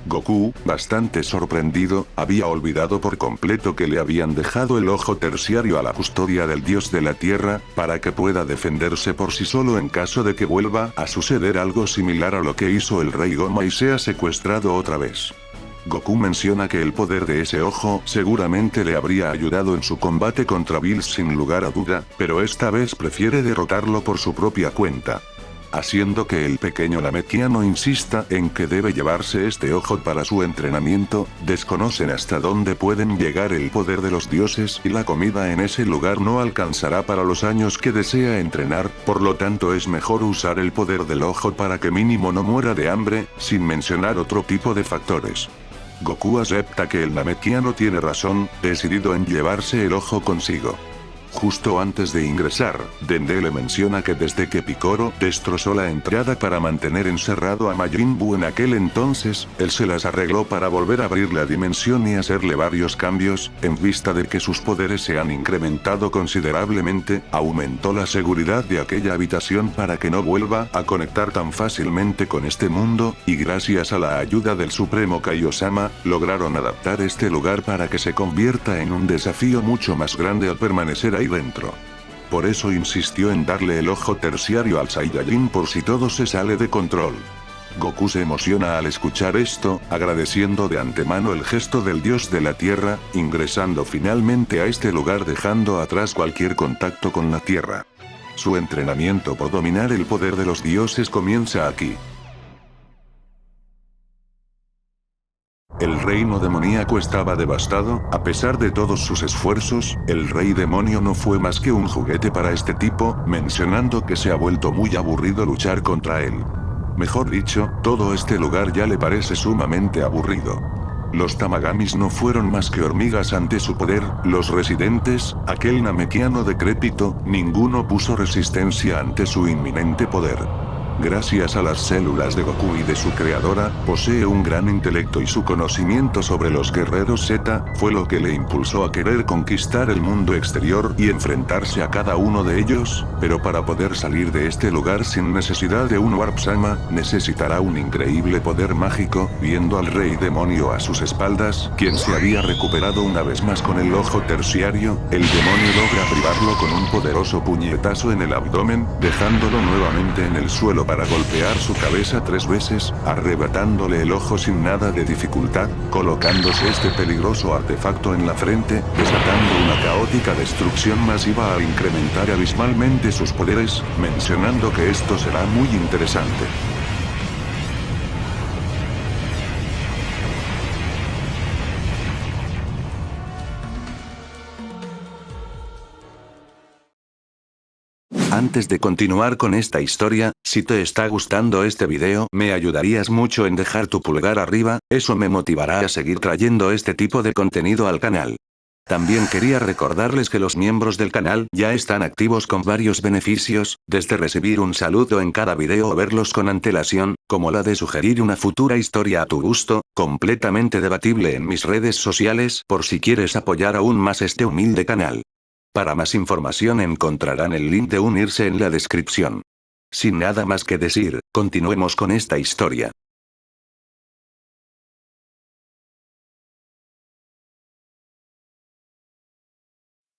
Goku, bastante sorprendido, había olvidado por completo que le habían dejado el ojo terciario a la custodia del dios de la tierra, para que pueda defenderse por sí solo en caso de que vuelva a suceder algo similar a lo que hizo el Rey Goma y sea secuestrado otra vez. Goku menciona que el poder de ese ojo seguramente le habría ayudado en su combate contra Bills sin lugar a duda, pero esta vez prefiere derrotarlo por su propia cuenta. Haciendo que el pequeño Namekiano insista en que debe llevarse este ojo para su entrenamiento, desconocen hasta dónde pueden llegar el poder de los dioses y la comida en ese lugar no alcanzará para los años que desea entrenar, por lo tanto es mejor usar el poder del ojo para que mínimo no muera de hambre, sin mencionar otro tipo de factores. Goku acepta que el Namekiano tiene razón, decidido en llevarse el ojo consigo. Justo antes de ingresar, Dende le menciona que desde que Piccolo destrozó la entrada para mantener encerrado a Majin Buu en aquel entonces, él se las arregló para volver a abrir la dimensión y hacerle varios cambios, en vista de que sus poderes se han incrementado considerablemente, aumentó la seguridad de aquella habitación para que no vuelva a conectar tan fácilmente con este mundo, y gracias a la ayuda del Supremo Kaiosama, lograron adaptar este lugar para que se convierta en un desafío mucho más grande al permanecer ahí dentro. Por eso insistió en darle el ojo terciario al Saiyajin por si todo se sale de control. Goku se emociona al escuchar esto, agradeciendo de antemano el gesto del dios de la tierra, ingresando finalmente a este lugar dejando atrás cualquier contacto con la tierra. Su entrenamiento por dominar el poder de los dioses comienza aquí. El reino demoníaco estaba devastado, a pesar de todos sus esfuerzos, el rey demonio no fue más que un juguete para este tipo, mencionando que se ha vuelto muy aburrido luchar contra él. Mejor dicho, todo este lugar ya le parece sumamente aburrido. Los Tamagamis no fueron más que hormigas ante su poder, los residentes, aquel namekiano decrépito, ninguno puso resistencia ante su inminente poder. Gracias a las células de Goku y de su creadora, posee un gran intelecto y su conocimiento sobre los guerreros Z, fue lo que le impulsó a querer conquistar el mundo exterior y enfrentarse a cada uno de ellos, pero para poder salir de este lugar sin necesidad de un Warp Sama, necesitará un increíble poder mágico, viendo al rey demonio a sus espaldas, quien se había recuperado una vez más con el ojo terciario, el demonio logra privarlo con un poderoso puñetazo en el abdomen, dejándolo nuevamente en el suelo para golpear su cabeza 3 veces, arrebatándole el ojo sin nada de dificultad, colocándose este peligroso artefacto en la frente, desatando una caótica destrucción masiva al incrementar abismalmente sus poderes, mencionando que esto será muy interesante. Antes de continuar con esta historia, si te está gustando este video, me ayudarías mucho en dejar tu pulgar arriba, eso me motivará a seguir trayendo este tipo de contenido al canal. También quería recordarles que los miembros del canal ya están activos con varios beneficios, desde recibir un saludo en cada video o verlos con antelación, como la de sugerir una futura historia a tu gusto, completamente debatible en mis redes sociales por si quieres apoyar aún más este humilde canal. Para más información encontrarán el link de unirse en la descripción. Sin nada más que decir, continuemos con esta historia.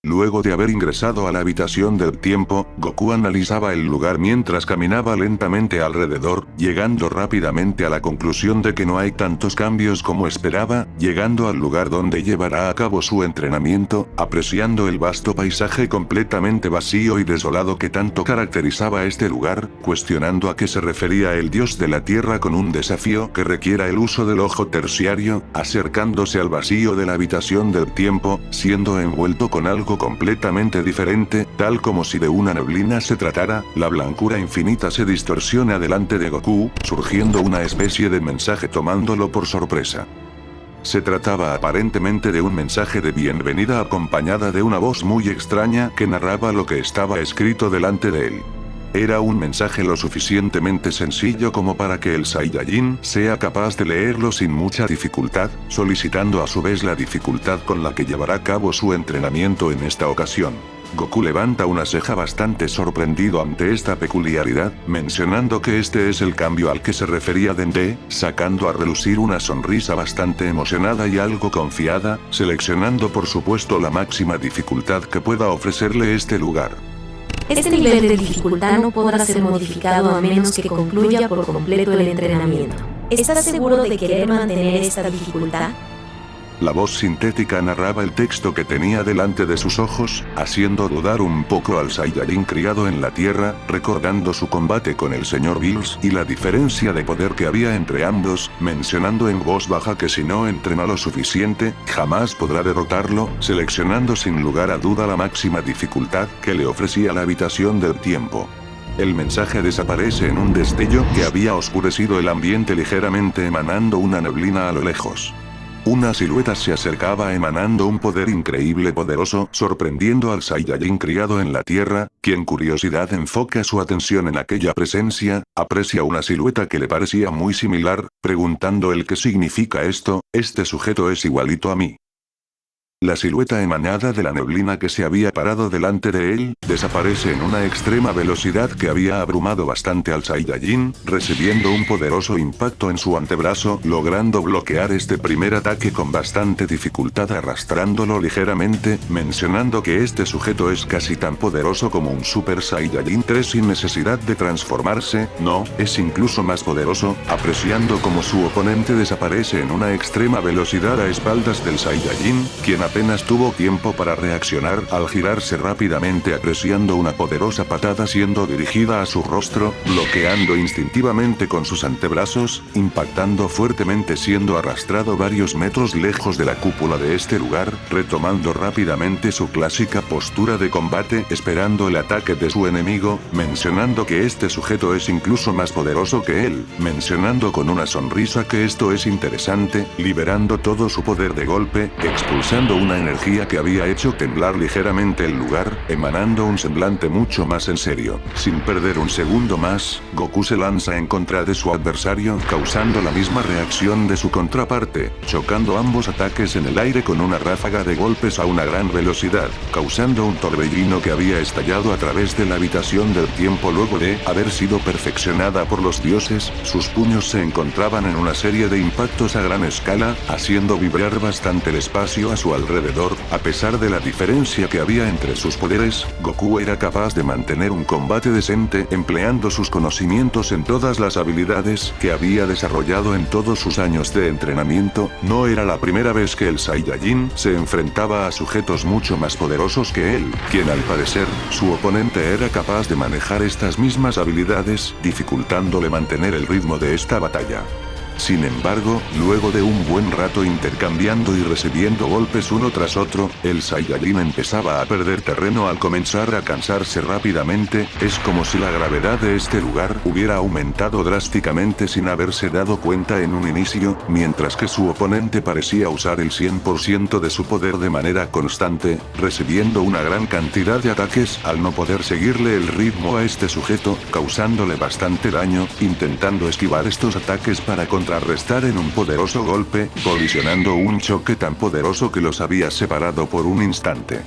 Luego de haber ingresado a la habitación del tiempo, Goku analizaba el lugar mientras caminaba lentamente alrededor, llegando rápidamente a la conclusión de que no hay tantos cambios como esperaba, llegando al lugar donde llevará a cabo su entrenamiento, apreciando el vasto paisaje completamente vacío y desolado que tanto caracterizaba este lugar, cuestionando a qué se refería el dios de la tierra con un desafío que requiera el uso del ojo terciario, acercándose al vacío de la habitación del tiempo, siendo envuelto con algo completamente diferente, tal como si de una neblina se tratara, la blancura infinita se distorsiona delante de Goku, surgiendo una especie de mensaje tomándolo por sorpresa. Se trataba aparentemente de un mensaje de bienvenida acompañada de una voz muy extraña que narraba lo que estaba escrito delante de él. Era un mensaje lo suficientemente sencillo como para que el Saiyajin sea capaz de leerlo sin mucha dificultad, solicitando a su vez la dificultad con la que llevará a cabo su entrenamiento en esta ocasión. Goku levanta una ceja bastante sorprendido ante esta peculiaridad, mencionando que este es el cambio al que se refería Dende, sacando a relucir una sonrisa bastante emocionada y algo confiada, seleccionando por supuesto la máxima dificultad que pueda ofrecerle este lugar. Este nivel de dificultad no podrá ser modificado a menos que concluya por completo el entrenamiento. ¿Estás seguro de querer mantener esta dificultad? La voz sintética narraba el texto que tenía delante de sus ojos, haciendo dudar un poco al Saiyajin criado en la Tierra, recordando su combate con el Sr. Bills y la diferencia de poder que había entre ambos, mencionando en voz baja que si no entrena lo suficiente, jamás podrá derrotarlo, seleccionando sin lugar a duda la máxima dificultad que le ofrecía la habitación del tiempo. El mensaje desaparece en un destello que había oscurecido el ambiente ligeramente emanando una neblina a lo lejos. Una silueta se acercaba emanando un poder increíble poderoso, sorprendiendo al Saiyajin criado en la tierra, quien curiosidad enfoca su atención en aquella presencia, aprecia una silueta que le parecía muy similar, preguntando el qué significa esto, este sujeto es igualito a mí. La silueta emanada de la neblina que se había parado delante de él, desaparece en una extrema velocidad que había abrumado bastante al Saiyajin, recibiendo un poderoso impacto en su antebrazo, logrando bloquear este primer ataque con bastante dificultad arrastrándolo ligeramente, mencionando que este sujeto es casi tan poderoso como un Super Saiyajin 3 sin necesidad de transformarse, no, es incluso más poderoso, apreciando como su oponente desaparece en una extrema velocidad a espaldas del Saiyajin, quien apenas tuvo tiempo para reaccionar al girarse rápidamente apreciando una poderosa patada siendo dirigida a su rostro, bloqueando instintivamente con sus antebrazos, impactando fuertemente siendo arrastrado varios metros lejos de la cúpula de este lugar, retomando rápidamente su clásica postura de combate esperando el ataque de su enemigo, mencionando que este sujeto es incluso más poderoso que él, mencionando con una sonrisa que esto es interesante, liberando todo su poder de golpe, expulsando una energía que había hecho temblar ligeramente el lugar, emanando un semblante mucho más en serio. Sin perder un segundo más, Goku se lanza en contra de su adversario, causando la misma reacción de su contraparte, chocando ambos ataques en el aire con una ráfaga de golpes a una gran velocidad, causando un torbellino que había estallado a través de la habitación del tiempo luego de haber sido perfeccionada por los dioses, sus puños se encontraban en una serie de impactos a gran escala, haciendo vibrar bastante el espacio a su alrededor, a pesar de la diferencia que había entre sus poderes, Goku era capaz de mantener un combate decente empleando sus conocimientos en todas las habilidades que había desarrollado en todos sus años de entrenamiento, no era la primera vez que el Saiyajin se enfrentaba a sujetos mucho más poderosos que él, quien al parecer, su oponente era capaz de manejar estas mismas habilidades, dificultándole mantener el ritmo de esta batalla. Sin embargo, luego de un buen rato intercambiando y recibiendo golpes uno tras otro, el Saiyajin empezaba a perder terreno al comenzar a cansarse rápidamente, es como si la gravedad de este lugar hubiera aumentado drásticamente sin haberse dado cuenta en un inicio, mientras que su oponente parecía usar el 100% de su poder de manera constante, recibiendo una gran cantidad de ataques al no poder seguirle el ritmo a este sujeto, causándole bastante daño, intentando esquivar estos ataques para contrarrestar en un poderoso golpe, colisionando un choque tan poderoso que los había separado por un instante.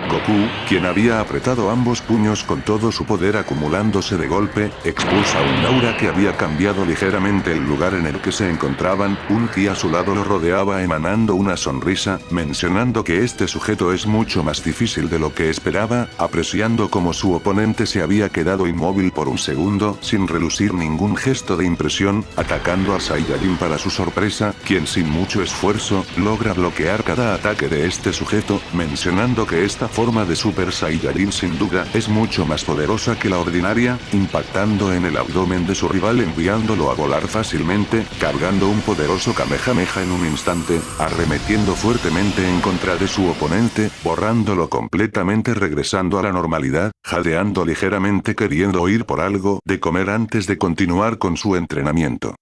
Goku, quien había apretado ambos puños con todo su poder acumulándose de golpe, expulsa un aura que había cambiado ligeramente el lugar en el que se encontraban, un ki a su lado lo rodeaba emanando una sonrisa, mencionando que este sujeto es mucho más difícil de lo que esperaba, apreciando como su oponente se había quedado inmóvil por un segundo, sin relucir ningún gesto de impresión, atacando a Saiyajin para su sorpresa, quien sin mucho esfuerzo, logra bloquear cada ataque de este sujeto, mencionando que esta forma de Super Saiyajin sin duda es mucho más poderosa que la ordinaria, impactando en el abdomen de su rival enviándolo a volar fácilmente, cargando un poderoso Kamehameha en un instante, arremetiendo fuertemente en contra de su oponente, borrándolo completamente regresando a la normalidad, jadeando ligeramente queriendo ir por algo de comer antes de continuar con su entrenamiento.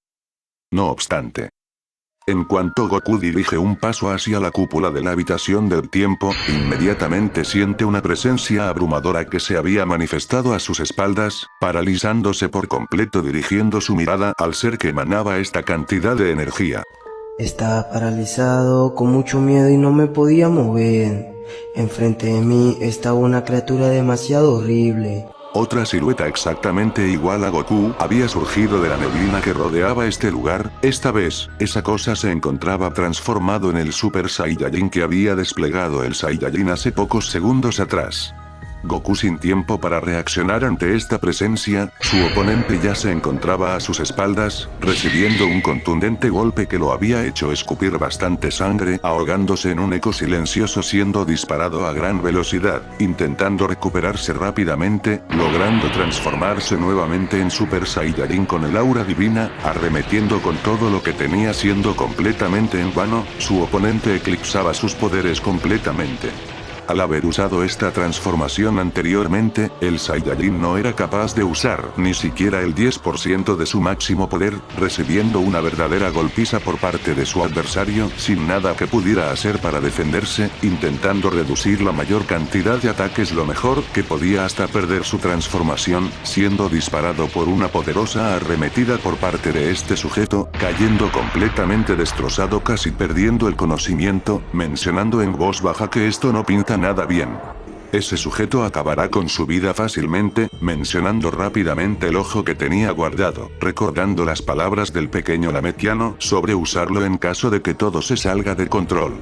No obstante, en cuanto Goku dirige un paso hacia la cúpula de la habitación del tiempo, inmediatamente siente una presencia abrumadora que se había manifestado a sus espaldas, paralizándose por completo dirigiendo su mirada al ser que emanaba esta cantidad de energía. Estaba paralizado, con mucho miedo y no me podía mover. Enfrente de mí estaba una criatura demasiado horrible. Otra silueta exactamente igual a Goku había surgido de la neblina que rodeaba este lugar, esta vez, esa cosa se encontraba transformado en el Super Saiyajin que había desplegado el Saiyajin hace pocos segundos atrás. Goku sin tiempo para reaccionar ante esta presencia, su oponente ya se encontraba a sus espaldas, recibiendo un contundente golpe que lo había hecho escupir bastante sangre, ahogándose en un eco silencioso siendo disparado a gran velocidad, intentando recuperarse rápidamente, logrando transformarse nuevamente en Super Saiyajin con el aura divina, arremetiendo con todo lo que tenía siendo completamente en vano, su oponente eclipsaba sus poderes completamente. Al haber usado esta transformación anteriormente, el Saiyajin no era capaz de usar ni siquiera el 10% de su máximo poder, recibiendo una verdadera golpiza por parte de su adversario, sin nada que pudiera hacer para defenderse, intentando reducir la mayor cantidad de ataques lo mejor que podía hasta perder su transformación, siendo disparado por una poderosa arremetida por parte de este sujeto, cayendo completamente destrozado, casi perdiendo el conocimiento, mencionando en voz baja que esto no pinta nada bien. Ese sujeto acabará con su vida fácilmente, mencionando rápidamente el ojo que tenía guardado, recordando las palabras del pequeño Nametiano sobre usarlo en caso de que todo se salga de control.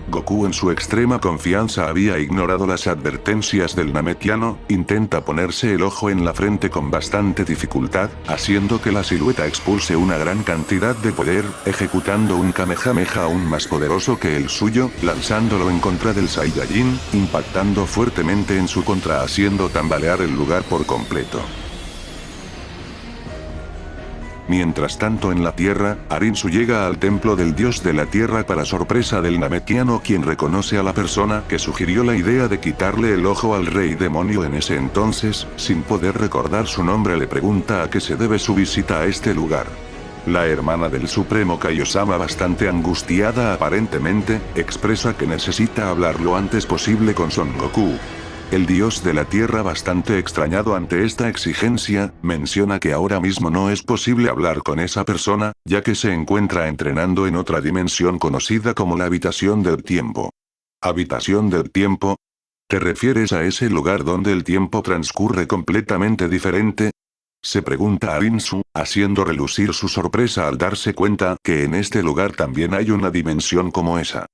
Goku en su extrema confianza había ignorado las advertencias del Nametiano, intenta ponerse el ojo en la frente con bastante dificultad, haciendo que la silueta expulse una gran cantidad de poder, ejecutando un Kamehameha aún más poderoso que el suyo, lanzándolo en contra del Saiyajin, impactando fuertemente en su contra, haciendo tambalear el lugar por completo. Mientras tanto en la Tierra, Arinsu llega al templo del dios de la Tierra para sorpresa del Nametiano, quien reconoce a la persona que sugirió la idea de quitarle el ojo al rey demonio en ese entonces, sin poder recordar su nombre le pregunta a qué se debe su visita a este lugar. La hermana del supremo Kaiosama, bastante angustiada aparentemente, expresa que necesita hablar lo antes posible con Son Goku. El dios de la tierra, bastante extrañado ante esta exigencia, menciona que ahora mismo no es posible hablar con esa persona, ya que se encuentra entrenando en otra dimensión conocida como la habitación del tiempo. ¿Habitación del tiempo? ¿Te refieres a ese lugar donde el tiempo transcurre completamente diferente? Se pregunta Arinsu, haciendo relucir su sorpresa al darse cuenta que en este lugar también hay una dimensión como esa.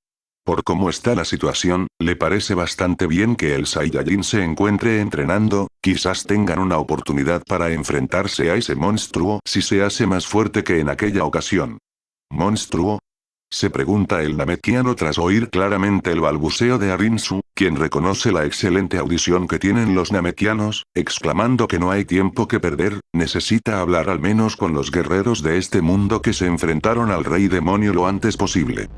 Por cómo está la situación, le parece bastante bien que el Saiyajin se encuentre entrenando, quizás tengan una oportunidad para enfrentarse a ese monstruo si se hace más fuerte que en aquella ocasión. ¿Monstruo? Se pregunta el Nametiano tras oír claramente el balbuceo de Arinsu, quien reconoce la excelente audición que tienen los Nametianos, exclamando que no hay tiempo que perder, necesita hablar al menos con los guerreros de este mundo que se enfrentaron al rey demonio lo antes posible.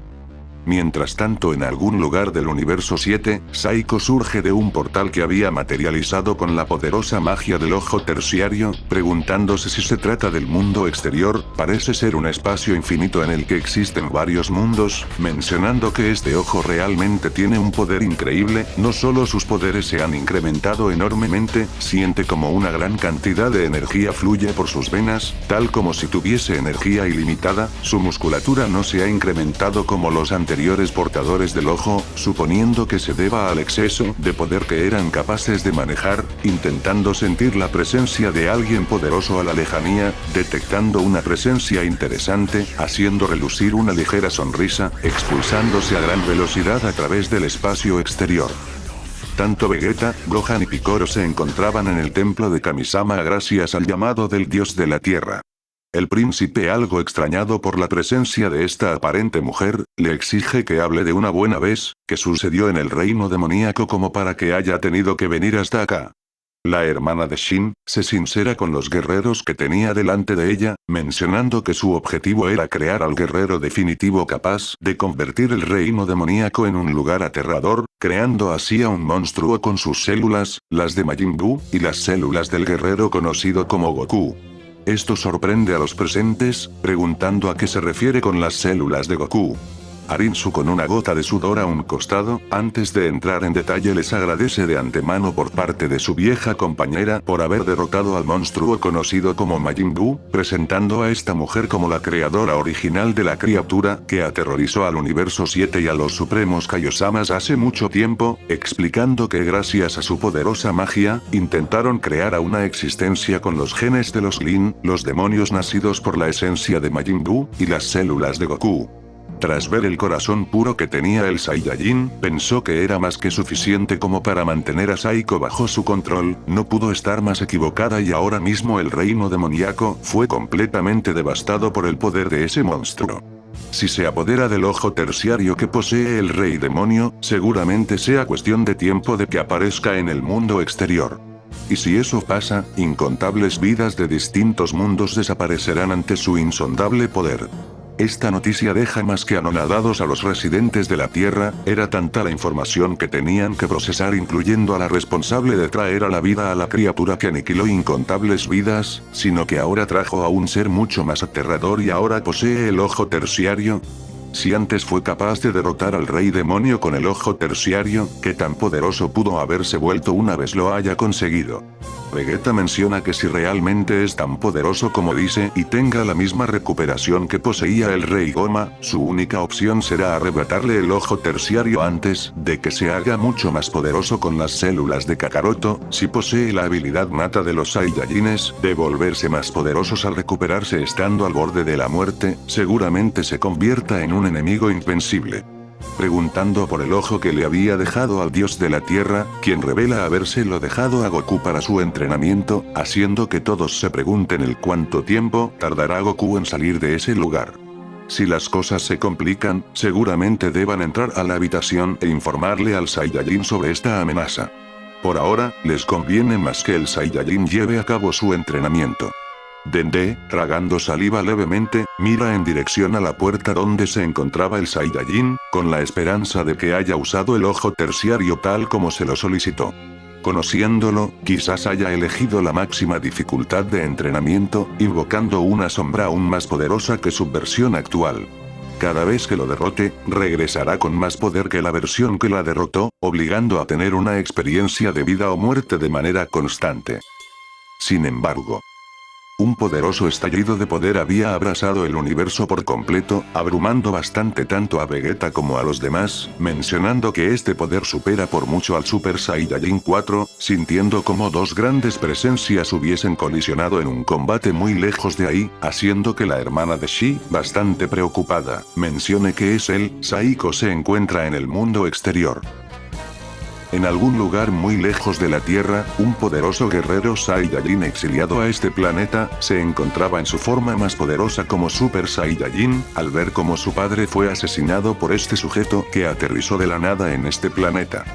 Mientras tanto, en algún lugar del universo 7, Saiko surge de un portal que había materializado con la poderosa magia del ojo terciario, preguntándose si se trata del mundo exterior. Parece ser un espacio infinito en el que existen varios mundos, mencionando que este ojo realmente tiene un poder increíble, no solo sus poderes se han incrementado enormemente, siente como una gran cantidad de energía fluye por sus venas, tal como si tuviese energía ilimitada, su musculatura no se ha incrementado como los anteriores portadores del ojo, suponiendo que se deba al exceso de poder que eran capaces de manejar, intentando sentir la presencia de alguien poderoso a la lejanía, detectando una presencia interesante, haciendo relucir una ligera sonrisa, expulsándose a gran velocidad a través del espacio exterior. Tanto Vegeta, Gohan y Piccolo se encontraban en el templo de Kamisama gracias al llamado del dios de la tierra. El príncipe, algo extrañado por la presencia de esta aparente mujer, le exige que hable de una buena vez, que sucedió en el reino demoníaco como para que haya tenido que venir hasta acá. La hermana de Shin, se sincera con los guerreros que tenía delante de ella, mencionando que su objetivo era crear al guerrero definitivo capaz de convertir el reino demoníaco en un lugar aterrador, creando así a un monstruo con sus células, las de Majin Buu, y las células del guerrero conocido como Goku. Esto sorprende a los presentes, preguntando a qué se refiere con las células de Goku. Arinsu, con una gota de sudor a un costado, antes de entrar en detalle les agradece de antemano por parte de su vieja compañera por haber derrotado al monstruo conocido como Majin Buu, presentando a esta mujer como la creadora original de la criatura que aterrorizó al universo 7 y a los supremos Kaiosamas hace mucho tiempo, explicando que gracias a su poderosa magia, intentaron crear a una existencia con los genes de los Lin, los demonios nacidos por la esencia de Majin Buu, y las células de Goku. Tras ver el corazón puro que tenía el Saiyajin, pensó que era más que suficiente como para mantener a Saiko bajo su control, no pudo estar más equivocada y ahora mismo el reino demoníaco fue completamente devastado por el poder de ese monstruo. Si se apodera del ojo terciario que posee el rey demonio, seguramente sea cuestión de tiempo de que aparezca en el mundo exterior. Y si eso pasa, incontables vidas de distintos mundos desaparecerán ante su insondable poder. Esta noticia deja más que anonadados a los residentes de la Tierra, era tanta la información que tenían que procesar, incluyendo a la responsable de traer a la vida a la criatura que aniquiló incontables vidas, sino que ahora trajo a un ser mucho más aterrador y ahora posee el ojo terciario. Si antes fue capaz de derrotar al rey demonio con el ojo terciario, ¿qué tan poderoso pudo haberse vuelto una vez lo haya conseguido? Vegeta menciona que si realmente es tan poderoso como dice y tenga la misma recuperación que poseía el rey Goma, su única opción será arrebatarle el ojo terciario antes de que se haga mucho más poderoso con las células de Kakaroto. Si posee la habilidad nata de los Saiyajines de volverse más poderosos al recuperarse estando al borde de la muerte, seguramente se convierta en un enemigo invencible. Preguntando por el ojo que le había dejado al dios de la tierra, quien revela habérselo dejado a Goku para su entrenamiento, haciendo que todos se pregunten el cuánto tiempo tardará Goku en salir de ese lugar. Si las cosas se complican, seguramente deban entrar a la habitación e informarle al Saiyajin sobre esta amenaza. Por ahora, les conviene más que el Saiyajin lleve a cabo su entrenamiento. Dende, tragando saliva levemente, mira en dirección a la puerta donde se encontraba el Saiyajin, con la esperanza de que haya usado el ojo terciario tal como se lo solicitó. Conociéndolo, quizás haya elegido la máxima dificultad de entrenamiento, invocando una sombra aún más poderosa que su versión actual. Cada vez que lo derrote, regresará con más poder que la versión que la derrotó, obligando a tener una experiencia de vida o muerte de manera constante. Sin embargo, un poderoso estallido de poder había abrasado el universo por completo, abrumando bastante tanto a Vegeta como a los demás, mencionando que este poder supera por mucho al Super Saiyajin 4, sintiendo como dos grandes presencias hubiesen colisionado en un combate muy lejos de ahí, haciendo que la hermana de Shi, bastante preocupada, mencione que es él, Saiko se encuentra en el mundo exterior. En algún lugar muy lejos de la Tierra, un poderoso guerrero Saiyajin exiliado a este planeta, se encontraba en su forma más poderosa como Super Saiyajin, al ver cómo su padre fue asesinado por este sujeto que aterrizó de la nada en este planeta.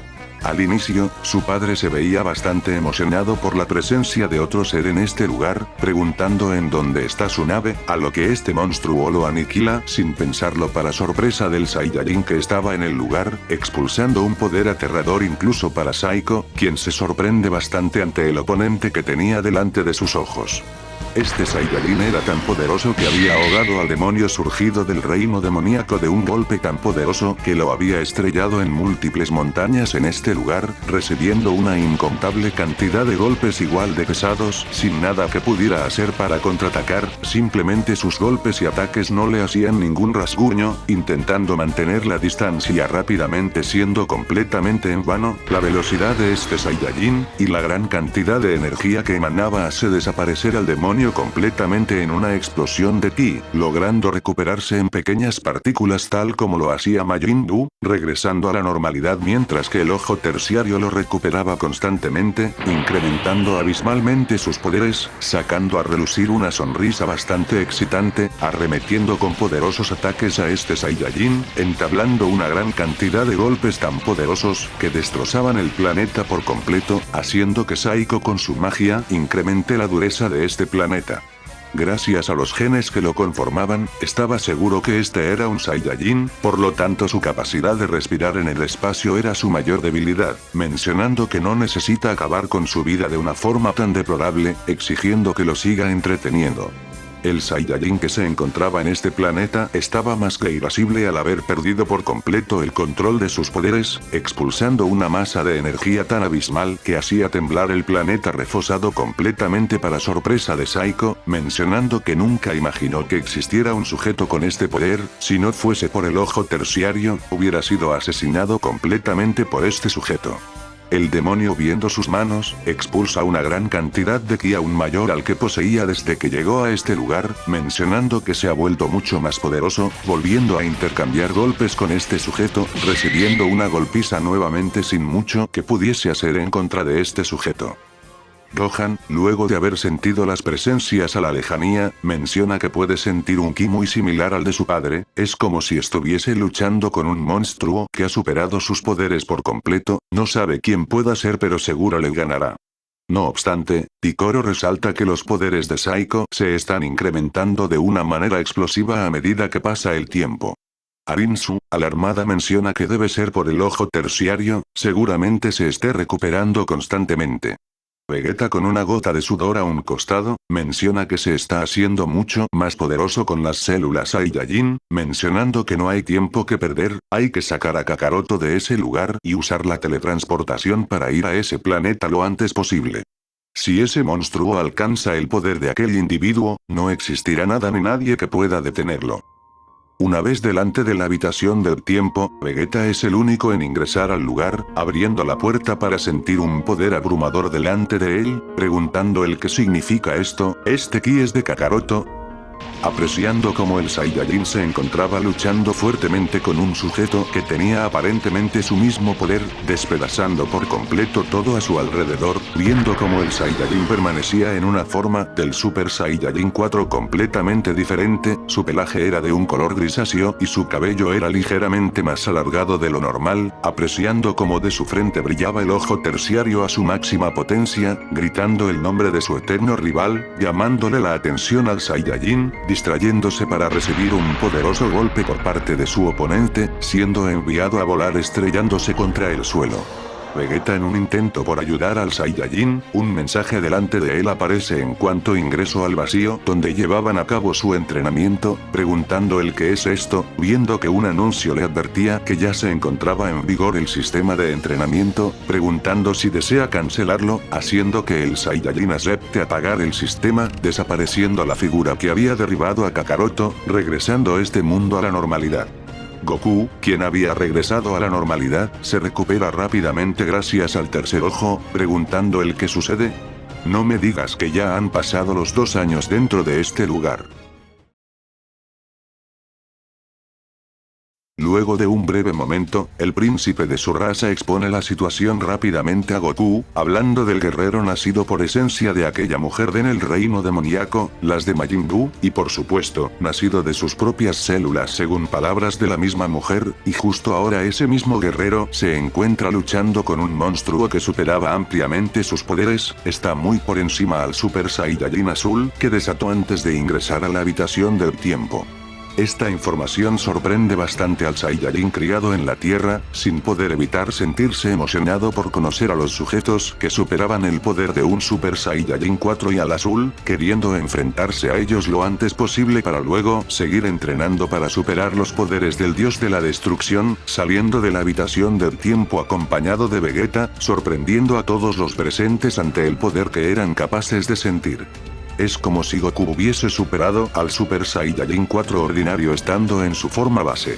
Al inicio, su padre se veía bastante emocionado por la presencia de otro ser en este lugar, preguntando en dónde está su nave, a lo que este monstruo lo aniquila sin pensarlo para sorpresa del Saiyajin que estaba en el lugar, expulsando un poder aterrador incluso para Saiko, quien se sorprende bastante ante el oponente que tenía delante de sus ojos. Este Saiyajin era tan poderoso que había ahogado al demonio surgido del reino demoníaco de un golpe tan poderoso que lo había estrellado en múltiples montañas en este lugar, recibiendo una incontable cantidad de golpes igual de pesados, sin nada que pudiera hacer para contraatacar, simplemente sus golpes y ataques no le hacían ningún rasguño, intentando mantener la distancia rápidamente siendo completamente en vano, la velocidad de este Saiyajin, y la gran cantidad de energía que emanaba hace desaparecer al demonio completamente en una explosión de ki, logrando recuperarse en pequeñas partículas tal como lo hacía Majin Buu, regresando a la normalidad mientras que el ojo terciario lo recuperaba constantemente, incrementando abismalmente sus poderes, sacando a relucir una sonrisa bastante excitante, arremetiendo con poderosos ataques a este Saiyajin, entablando una gran cantidad de golpes tan poderosos que destrozaban el planeta por completo, haciendo que Saiko con su magia incremente la dureza de este planeta. Gracias a los genes que lo conformaban, estaba seguro que este era un Saiyajin, por lo tanto su capacidad de respirar en el espacio era su mayor debilidad, mencionando que no necesita acabar con su vida de una forma tan deplorable, exigiendo que lo siga entreteniendo. El Saiyajin que se encontraba en este planeta estaba más que irascible al haber perdido por completo el control de sus poderes, expulsando una masa de energía tan abismal que hacía temblar el planeta refosado completamente para sorpresa de Saiko, mencionando que nunca imaginó que existiera un sujeto con este poder, si no fuese por el ojo terciario, hubiera sido asesinado completamente por este sujeto. El demonio viendo sus manos, expulsa una gran cantidad de ki aún mayor al que poseía desde que llegó a este lugar, mencionando que se ha vuelto mucho más poderoso, volviendo a intercambiar golpes con este sujeto, recibiendo una golpiza nuevamente sin mucho que pudiese hacer en contra de este sujeto. Gohan, luego de haber sentido las presencias a la lejanía, menciona que puede sentir un ki muy similar al de su padre, es como si estuviese luchando con un monstruo que ha superado sus poderes por completo, no sabe quién pueda ser pero seguro le ganará. No obstante, Picoro resalta que los poderes de Saiko se están incrementando de una manera explosiva a medida que pasa el tiempo. Arinsu, alarmada, menciona que debe ser por el ojo terciario, seguramente se esté recuperando constantemente. Vegeta, con una gota de sudor a un costado, menciona que se está haciendo mucho más poderoso con las células Saiyajin, mencionando que no hay tiempo que perder, hay que sacar a Kakaroto de ese lugar y usar la teletransportación para ir a ese planeta lo antes posible. Si ese monstruo alcanza el poder de aquel individuo, no existirá nada ni nadie que pueda detenerlo. Una vez delante de la habitación del tiempo, Vegeta es el único en ingresar al lugar, abriendo la puerta para sentir un poder abrumador delante de él, preguntando el qué significa esto. ¿Este ki es de Kakaroto? Apreciando cómo el Saiyajin se encontraba luchando fuertemente con un sujeto que tenía aparentemente su mismo poder, despedazando por completo todo a su alrededor, viendo cómo el Saiyajin permanecía en una forma del Super Saiyajin 4 completamente diferente, su pelaje era de un color grisáceo y su cabello era ligeramente más alargado de lo normal, apreciando cómo de su frente brillaba el ojo terciario a su máxima potencia, gritando el nombre de su eterno rival, llamándole la atención al Saiyajin, distrayéndose para recibir un poderoso golpe por parte de su oponente, siendo enviado a volar estrellándose contra el suelo. Vegeta, en un intento por ayudar al Saiyajin, un mensaje delante de él aparece en cuanto ingresó al vacío donde llevaban a cabo su entrenamiento, preguntando el qué es esto, viendo que un anuncio le advertía que ya se encontraba en vigor el sistema de entrenamiento, preguntando si desea cancelarlo, haciendo que el Saiyajin acepte apagar el sistema, desapareciendo la figura que había derribado a Kakaroto, regresando este mundo a la normalidad. Goku, quien había regresado a la normalidad, se recupera rápidamente gracias al tercer ojo, preguntando el qué sucede. No me digas que ya han pasado los 2 años dentro de este lugar. Luego de un breve momento, el príncipe de su raza expone la situación rápidamente a Goku, hablando del guerrero nacido por esencia de aquella mujer en el reino demoníaco, las de Majin Buu, y por supuesto, nacido de sus propias células según palabras de la misma mujer, y justo ahora ese mismo guerrero se encuentra luchando con un monstruo que superaba ampliamente sus poderes, está muy por encima al Super Saiyajin azul que desató antes de ingresar a la habitación del tiempo. Esta información sorprende bastante al Saiyajin criado en la Tierra, sin poder evitar sentirse emocionado por conocer a los sujetos que superaban el poder de un Super Saiyajin 4 y al azul, queriendo enfrentarse a ellos lo antes posible para luego seguir entrenando para superar los poderes del dios de la destrucción, saliendo de la habitación del tiempo acompañado de Vegeta, sorprendiendo a todos los presentes ante el poder que eran capaces de sentir. Es como si Goku hubiese superado al Super Saiyajin 4 ordinario estando en su forma base.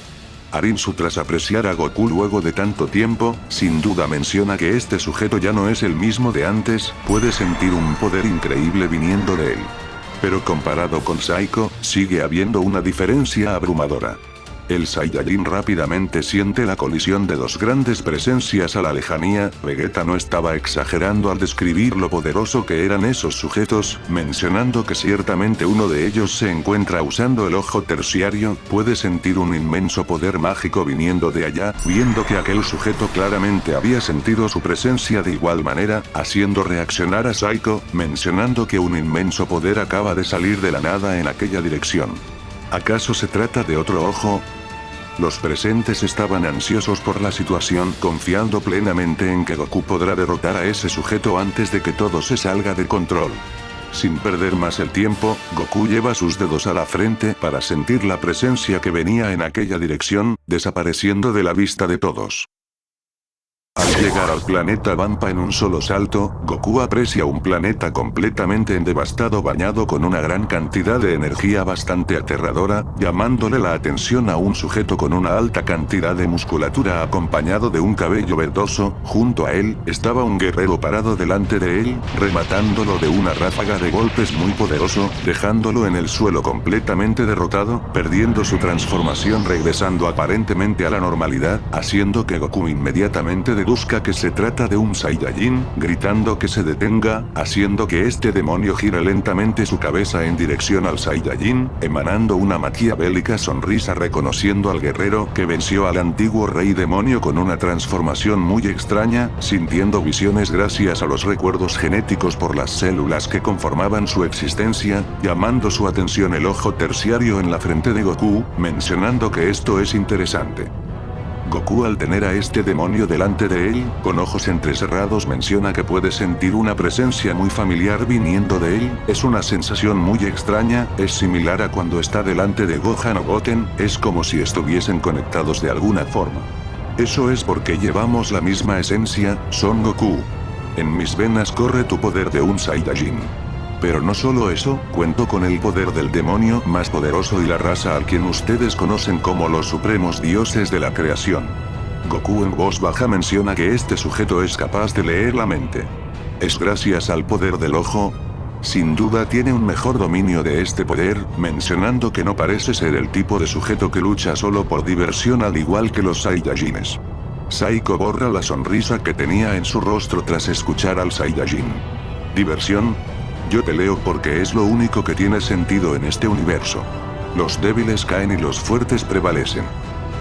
Arinsu, tras apreciar a Goku luego de tanto tiempo, sin duda menciona que este sujeto ya no es el mismo de antes, puede sentir un poder increíble viniendo de él. Pero comparado con Saiko, sigue habiendo una diferencia abrumadora. El Saiyajin rápidamente siente la colisión de 2 grandes presencias a la lejanía. Vegeta no estaba exagerando al describir lo poderoso que eran esos sujetos, mencionando que ciertamente uno de ellos se encuentra usando el ojo terciario, puede sentir un inmenso poder mágico viniendo de allá, viendo que aquel sujeto claramente había sentido su presencia de igual manera, haciendo reaccionar a Saiko, mencionando que un inmenso poder acaba de salir de la nada en aquella dirección. ¿Acaso se trata de otro ojo? Los presentes estaban ansiosos por la situación, confiando plenamente en que Goku podrá derrotar a ese sujeto antes de que todo se salga de control. Sin perder más el tiempo, Goku lleva sus dedos a la frente para sentir la presencia que venía en aquella dirección, desapareciendo de la vista de todos. Al llegar al planeta Vampa en un solo salto, Goku aprecia un planeta completamente devastado bañado con una gran cantidad de energía bastante aterradora, llamándole la atención a un sujeto con una alta cantidad de musculatura acompañado de un cabello verdoso. Junto a él, estaba un guerrero parado delante de él, rematándolo de una ráfaga de golpes muy poderoso, dejándolo en el suelo completamente derrotado, perdiendo su transformación regresando aparentemente a la normalidad, haciendo que Goku inmediatamente deduzca que se trata de un Saiyajin, gritando que se detenga, haciendo que este demonio gire lentamente su cabeza en dirección al Saiyajin, emanando una maquiavélica sonrisa reconociendo al guerrero que venció al antiguo rey demonio con una transformación muy extraña, sintiendo visiones gracias a los recuerdos genéticos por las células que conformaban su existencia, llamando su atención el ojo terciario en la frente de Goku, mencionando que esto es interesante. Goku, al tener a este demonio delante de él, con ojos entrecerrados, menciona que puede sentir una presencia muy familiar viniendo de él, es una sensación muy extraña, es similar a cuando está delante de Gohan o Goten, es como si estuviesen conectados de alguna forma. Eso es porque llevamos la misma esencia, Son Goku. En mis venas corre tu poder de un Saiyajin. Pero no solo eso, cuento con el poder del demonio más poderoso y la raza al quien ustedes conocen como los supremos dioses de la creación. Goku en voz baja menciona que este sujeto es capaz de leer la mente. Es gracias al poder del ojo. Sin duda tiene un mejor dominio de este poder, mencionando que no parece ser el tipo de sujeto que lucha solo por diversión al igual que los Saiyajines. Saiko borra la sonrisa que tenía en su rostro tras escuchar al Saiyajin. ¿Diversión? Yo peleo porque es lo único que tiene sentido en este universo. Los débiles caen y los fuertes prevalecen.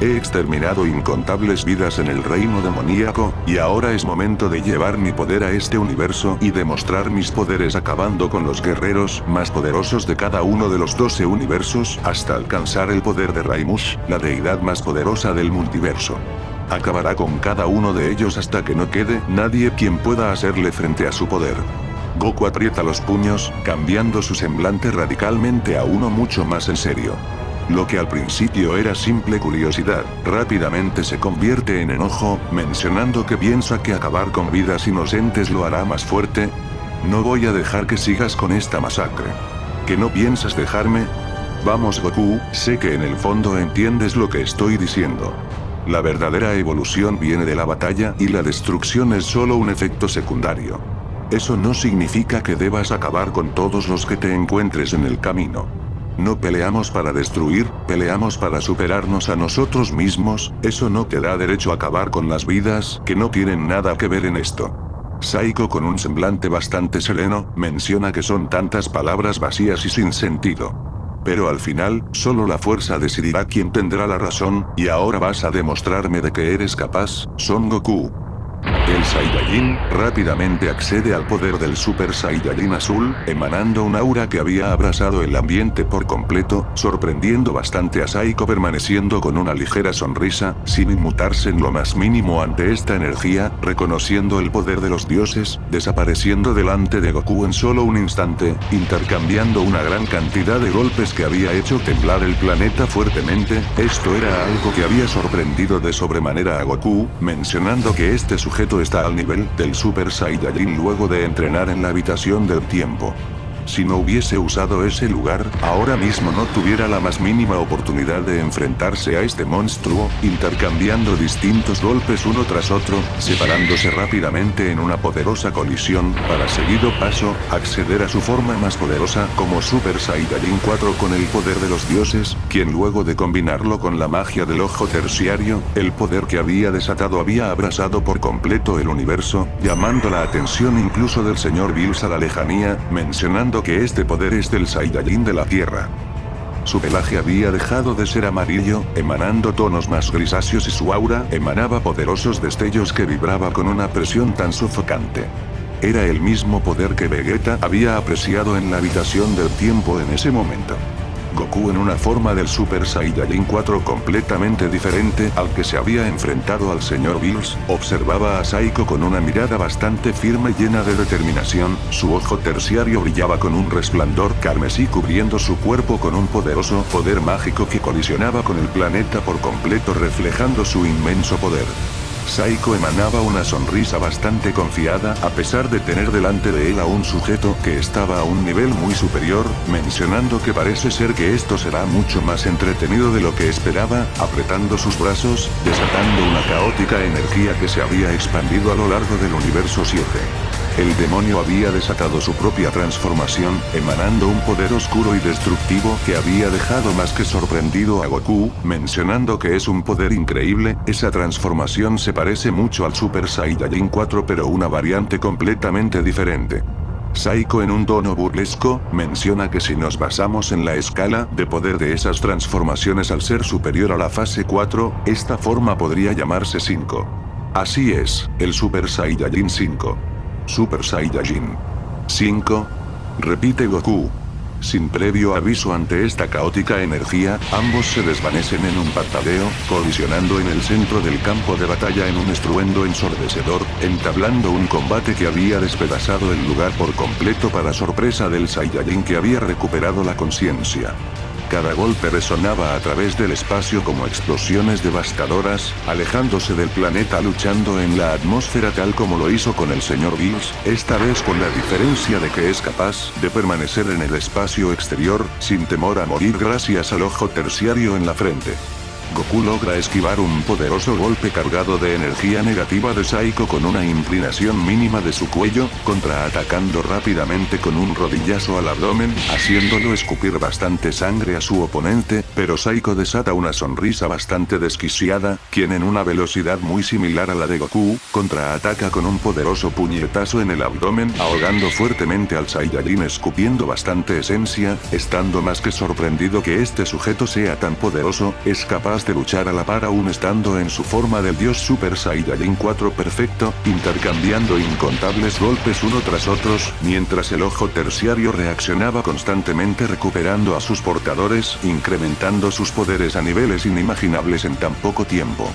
He exterminado incontables vidas en el reino demoníaco, y ahora es momento de llevar mi poder a este universo y demostrar mis poderes acabando con los guerreros más poderosos de cada uno de los 12 universos hasta alcanzar el poder de Raimush, la deidad más poderosa del multiverso. Acabará con cada uno de ellos hasta que no quede nadie quien pueda hacerle frente a su poder. Goku aprieta los puños, cambiando su semblante radicalmente a uno mucho más en serio. Lo que al principio era simple curiosidad, rápidamente se convierte en enojo, mencionando que piensa que acabar con vidas inocentes lo hará más fuerte. No voy a dejar que sigas con esta masacre. ¿Que no piensas dejarme? Vamos Goku, sé que en el fondo entiendes lo que estoy diciendo. La verdadera evolución viene de la batalla y la destrucción es solo un efecto secundario. Eso no significa que debas acabar con todos los que te encuentres en el camino. No peleamos para destruir, peleamos para superarnos a nosotros mismos, eso no te da derecho a acabar con las vidas que no tienen nada que ver en esto. Saiko, con un semblante bastante sereno, menciona que son tantas palabras vacías y sin sentido. Pero al final, solo la fuerza decidirá quién tendrá la razón, y ahora vas a demostrarme de que eres capaz, Son Goku. El Saiyajin rápidamente accede al poder del Super Saiyajin azul, emanando un aura que había abrasado el ambiente por completo, sorprendiendo bastante a Saiko, permaneciendo con una ligera sonrisa, sin inmutarse en lo más mínimo ante esta energía, reconociendo el poder de los dioses, desapareciendo delante de Goku en solo un instante, intercambiando una gran cantidad de golpes que había hecho temblar el planeta fuertemente. Esto era algo que había sorprendido de sobremanera a Goku, mencionando que este sujeto está al nivel del Super Saiyajin luego de entrenar en la habitación del tiempo. Si no hubiese usado ese lugar, ahora mismo no tuviera la más mínima oportunidad de enfrentarse a este monstruo, intercambiando distintos golpes uno tras otro, separándose rápidamente en una poderosa colisión, para seguido paso, acceder a su forma más poderosa como Super Saiyajin 4 con el poder de los dioses, quien luego de combinarlo con la magia del ojo terciario, el poder que había desatado había abrasado por completo el universo, llamando la atención incluso del señor Bills a la lejanía, mencionando que este poder es del Saiyajin de la Tierra. Su pelaje había dejado de ser amarillo, emanando tonos más grisáceos y su aura emanaba poderosos destellos que vibraba con una presión tan sofocante. Era el mismo poder que Vegeta había apreciado en la habitación del tiempo en ese momento. Goku, en una forma del Super Saiyajin 4 completamente diferente al que se había enfrentado al señor Bills, observaba a Saiko con una mirada bastante firme llena de determinación, su ojo terciario brillaba con un resplandor carmesí cubriendo su cuerpo con un poderoso poder mágico que colisionaba con el planeta por completo reflejando su inmenso poder. Saiko emanaba una sonrisa bastante confiada a pesar de tener delante de él a un sujeto que estaba a un nivel muy superior, mencionando que parece ser que esto será mucho más entretenido de lo que esperaba, apretando sus brazos, desatando una caótica energía que se había expandido a lo largo del universo 7. El demonio había desatado su propia transformación, emanando un poder oscuro y destructivo que había dejado más que sorprendido a Goku, mencionando que es un poder increíble. Esa transformación se parece mucho al Super Saiyajin 4 pero una variante completamente diferente. Saiko en un tono burlesco, menciona que si nos basamos en la escala de poder de esas transformaciones al ser superior a la fase 4, esta forma podría llamarse 5. Así es, el Super Saiyajin 5. Super Saiyajin 5. Repite Goku. Sin previo aviso ante esta caótica energía, ambos se desvanecen en un parpadeo, colisionando en el centro del campo de batalla en un estruendo ensordecedor, entablando un combate que había despedazado el lugar por completo para sorpresa del Saiyajin que había recuperado la conciencia. Cada golpe resonaba a través del espacio como explosiones devastadoras, alejándose del planeta luchando en la atmósfera tal como lo hizo con el Sr. Bills, esta vez con la diferencia de que es capaz de permanecer en el espacio exterior, sin temor a morir gracias al ojo terciario en la frente. Goku logra esquivar un poderoso golpe cargado de energía negativa de Saiko con una inclinación mínima de su cuello, contraatacando rápidamente con un rodillazo al abdomen, haciéndolo escupir bastante sangre a su oponente, pero Saiko desata una sonrisa bastante desquiciada, quien en una velocidad muy similar a la de Goku, contraataca con un poderoso puñetazo en el abdomen, ahogando fuertemente al Saiyajin escupiendo bastante esencia, estando más que sorprendido que este sujeto sea tan poderoso, es capaz de luchar a la par aún estando en su forma del dios Super Saiyajin 4 perfecto, intercambiando incontables golpes uno tras otros, mientras el ojo terciario reaccionaba constantemente recuperando a sus portadores, incrementando sus poderes a niveles inimaginables en tan poco tiempo.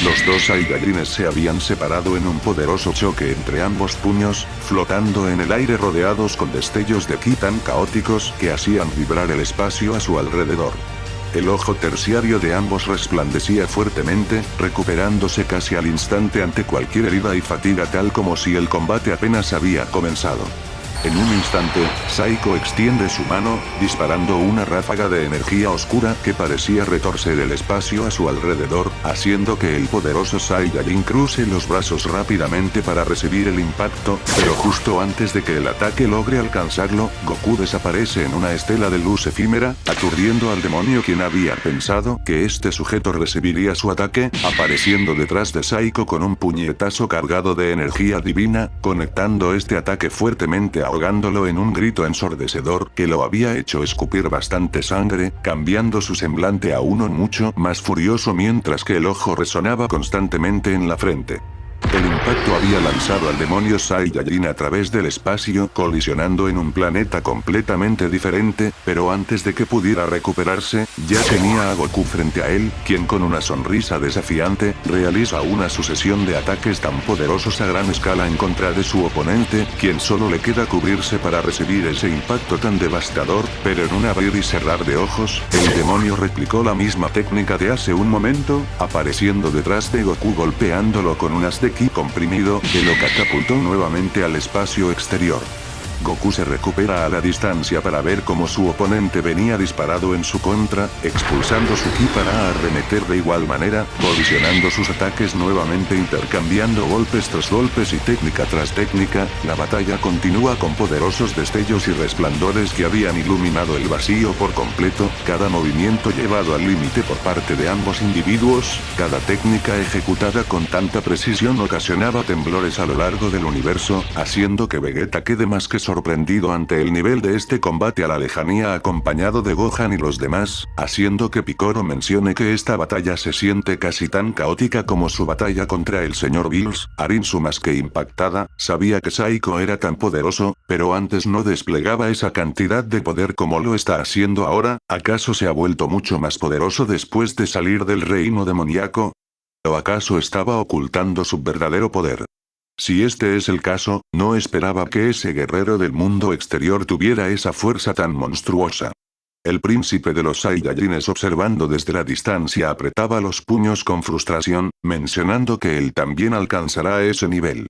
Los dos Saiyajines se habían separado en un poderoso choque entre ambos puños, flotando en el aire rodeados con destellos de ki tan caóticos que hacían vibrar el espacio a su alrededor. El ojo terciario de ambos resplandecía fuertemente, recuperándose casi al instante ante cualquier herida y fatiga tal como si el combate apenas había comenzado. En un instante, Saiko extiende su mano, disparando una ráfaga de energía oscura que parecía retorcer el espacio a su alrededor, haciendo que el poderoso Saiyajin cruce los brazos rápidamente para recibir el impacto, pero justo antes de que el ataque logre alcanzarlo, Goku desaparece en una estela de luz efímera, aturdiendo al demonio quien había pensado que este sujeto recibiría su ataque, apareciendo detrás de Saiko con un puñetazo cargado de energía divina, conectando este ataque fuertemente ahogándolo en un grito ensordecedor que lo había hecho escupir bastante sangre, cambiando su semblante a uno mucho más furioso mientras que el ojo resonaba constantemente en la frente. El impacto había lanzado al demonio Saiyajin a través del espacio, colisionando en un planeta completamente diferente, pero antes de que pudiera recuperarse, ya tenía a Goku frente a él, quien con una sonrisa desafiante, realiza una sucesión de ataques tan poderosos a gran escala en contra de su oponente, quien solo le queda cubrirse para recibir ese impacto tan devastador, pero en un abrir y cerrar de ojos, el demonio replicó la misma técnica de hace un momento, apareciendo detrás de Goku golpeándolo con unas de ki comprimido, que lo catapultó nuevamente al espacio exterior. Goku se recupera a la distancia para ver cómo su oponente venía disparado en su contra, expulsando su ki para arremeter de igual manera, colisionando sus ataques nuevamente intercambiando golpes tras golpes y técnica tras técnica. La batalla continúa con poderosos destellos y resplandores que habían iluminado el vacío por completo, cada movimiento llevado al límite por parte de ambos individuos, cada técnica ejecutada con tanta precisión ocasionaba temblores a lo largo del universo, haciendo que Vegeta quede más que sorprendido ante el nivel de este combate a la lejanía acompañado de Gohan y los demás, haciendo que Piccolo mencione que esta batalla se siente casi tan caótica como su batalla contra el Sr. Bills. Arinsu más que impactada, sabía que Saiko era tan poderoso, pero antes no desplegaba esa cantidad de poder como lo está haciendo ahora. ¿Acaso se ha vuelto mucho más poderoso después de salir del reino demoníaco? ¿O acaso estaba ocultando su verdadero poder? Si este es el caso, no esperaba que ese guerrero del mundo exterior tuviera esa fuerza tan monstruosa. El príncipe de los Saiyajines observando desde la distancia apretaba los puños con frustración, mencionando que él también alcanzará ese nivel.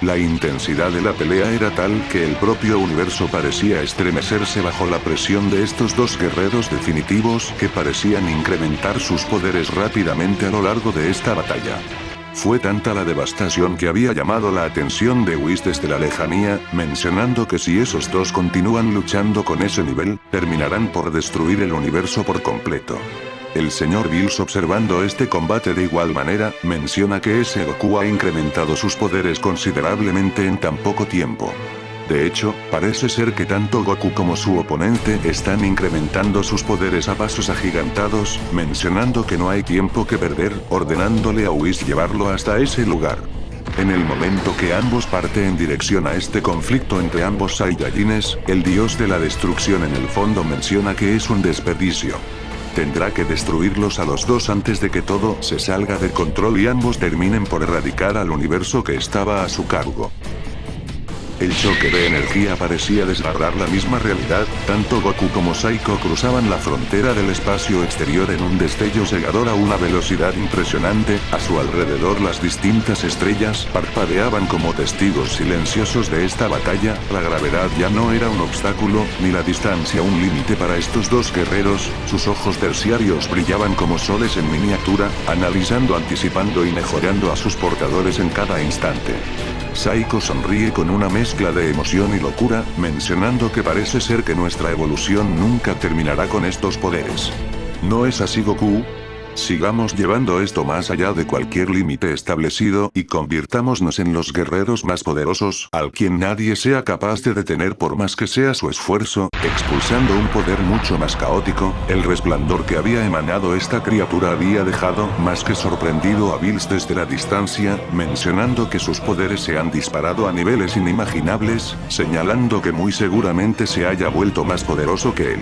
La intensidad de la pelea era tal que el propio universo parecía estremecerse bajo la presión de estos dos guerreros definitivos que parecían incrementar sus poderes rápidamente a lo largo de esta batalla. Fue tanta la devastación que había llamado la atención de Whis desde la lejanía, mencionando que si esos dos continúan luchando con ese nivel, terminarán por destruir el universo por completo. El señor Bills, observando este combate de igual manera, menciona que ese Goku ha incrementado sus poderes considerablemente en tan poco tiempo. De hecho, parece ser que tanto Goku como su oponente están incrementando sus poderes a pasos agigantados, mencionando que no hay tiempo que perder, ordenándole a Whis llevarlo hasta ese lugar. En el momento que ambos parten en dirección a este conflicto entre ambos Saiyajines, el dios de la destrucción en el fondo menciona que es un desperdicio. Tendrá que destruirlos a los dos antes de que todo se salga de control y ambos terminen por erradicar al universo que estaba a su cargo. El choque de energía parecía desgarrar la misma realidad, tanto Goku como Saiko cruzaban la frontera del espacio exterior en un destello cegador a una velocidad impresionante, a su alrededor las distintas estrellas parpadeaban como testigos silenciosos de esta batalla, la gravedad ya no era un obstáculo, ni la distancia un límite para estos dos guerreros, sus ojos terciarios brillaban como soles en miniatura, analizando, anticipando y mejorando a sus portadores en cada instante. Saiko sonríe con una mezcla de emoción y locura, mencionando que parece ser que nuestra evolución nunca terminará con estos poderes. ¿No es así, Goku? Sigamos llevando esto más allá de cualquier límite establecido y convirtámonos en los guerreros más poderosos, al quien nadie sea capaz de detener por más que sea su esfuerzo, expulsando un poder mucho más caótico. El resplandor que había emanado esta criatura había dejado más que sorprendido a Bills desde la distancia, mencionando que sus poderes se han disparado a niveles inimaginables, señalando que muy seguramente se haya vuelto más poderoso que él.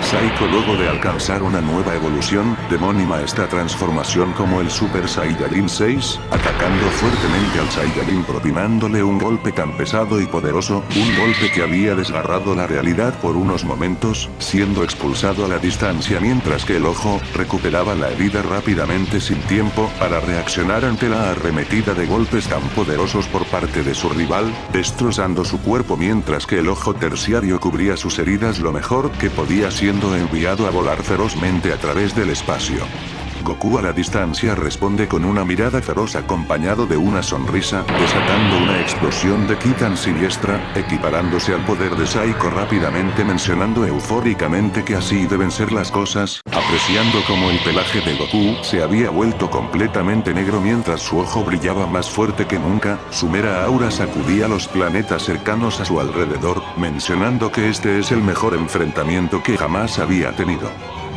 Saiko, luego de alcanzar una nueva evolución, demónima esta transformación como el Super Saiyajin 6, atacando fuertemente al Saiyajin propinándole un golpe tan pesado y poderoso, un golpe que había desgarrado la realidad por unos momentos, siendo expulsado a la distancia mientras que el ojo recuperaba la herida rápidamente sin tiempo para reaccionar ante la arremetida de golpes tan poderosos por parte de su rival, destrozando su cuerpo mientras que el ojo terciario cubría sus heridas lo mejor que podía, siendo enviado a volar ferozmente a través del espacio. Goku a la distancia responde con una mirada feroz acompañado de una sonrisa, desatando una explosión de ki tan siniestra, equiparándose al poder de Saiko rápidamente, mencionando eufóricamente que así deben ser las cosas, apreciando como el pelaje de Goku se había vuelto completamente negro mientras su ojo brillaba más fuerte que nunca, su mera aura sacudía los planetas cercanos a su alrededor, mencionando que este es el mejor enfrentamiento que jamás había tenido.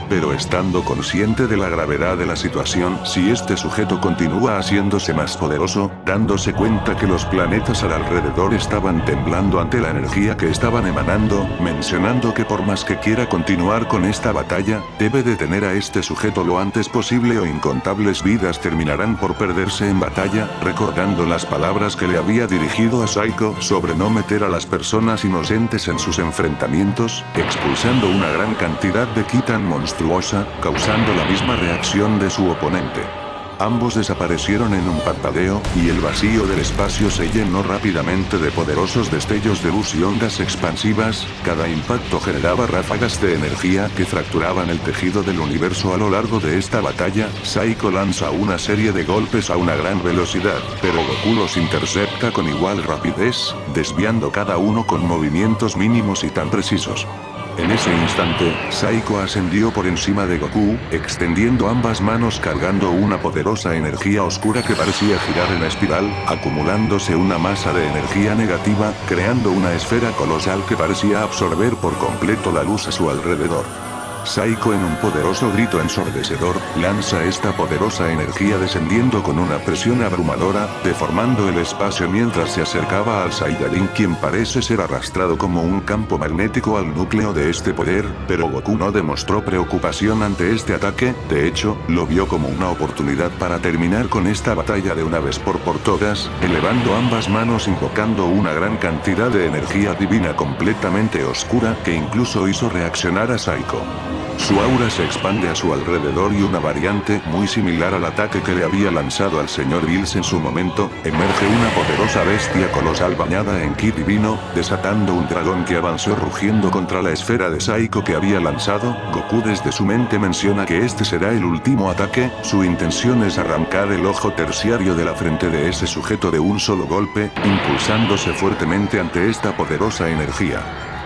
Pero estando consciente de la gravedad de la situación, si este sujeto continúa haciéndose más poderoso, dándose cuenta que los planetas al alrededor estaban temblando ante la energía que estaban emanando, mencionando que por más que quiera continuar con esta batalla, debe detener a este sujeto lo antes posible o incontables vidas terminarán por perderse en batalla, recordando las palabras que le había dirigido a Saiko sobre no meter a las personas inocentes en sus enfrentamientos, expulsando una gran cantidad de ki tan monstruosa, causando la misma reacción de su oponente. Ambos desaparecieron en un parpadeo, y el vacío del espacio se llenó rápidamente de poderosos destellos de luz y ondas expansivas, cada impacto generaba ráfagas de energía que fracturaban el tejido del universo. A lo largo de esta batalla, Saiko lanza una serie de golpes a una gran velocidad, pero Goku los intercepta con igual rapidez, desviando cada uno con movimientos mínimos y tan precisos. En ese instante, Saiko ascendió por encima de Goku, extendiendo ambas manos cargando una poderosa energía oscura que parecía girar en espiral, acumulándose una masa de energía negativa, creando una esfera colosal que parecía absorber por completo la luz a su alrededor. Saiko, en un poderoso grito ensordecedor, lanza esta poderosa energía descendiendo con una presión abrumadora, deformando el espacio mientras se acercaba al Saiyajin, quien parece ser arrastrado como un campo magnético al núcleo de este poder, pero Goku no demostró preocupación ante este ataque, de hecho, lo vio como una oportunidad para terminar con esta batalla de una vez por todas, elevando ambas manos invocando una gran cantidad de energía divina completamente oscura que incluso hizo reaccionar a Saiko. Su aura se expande a su alrededor y una variante muy similar al ataque que le había lanzado al señor Bills en su momento, emerge una poderosa bestia colosal bañada en ki divino, desatando un dragón que avanzó rugiendo contra la esfera de Saiko que había lanzado. Goku desde su mente menciona que este será el último ataque, su intención es arrancar el ojo terciario de la frente de ese sujeto de un solo golpe, impulsándose fuertemente ante esta poderosa energía.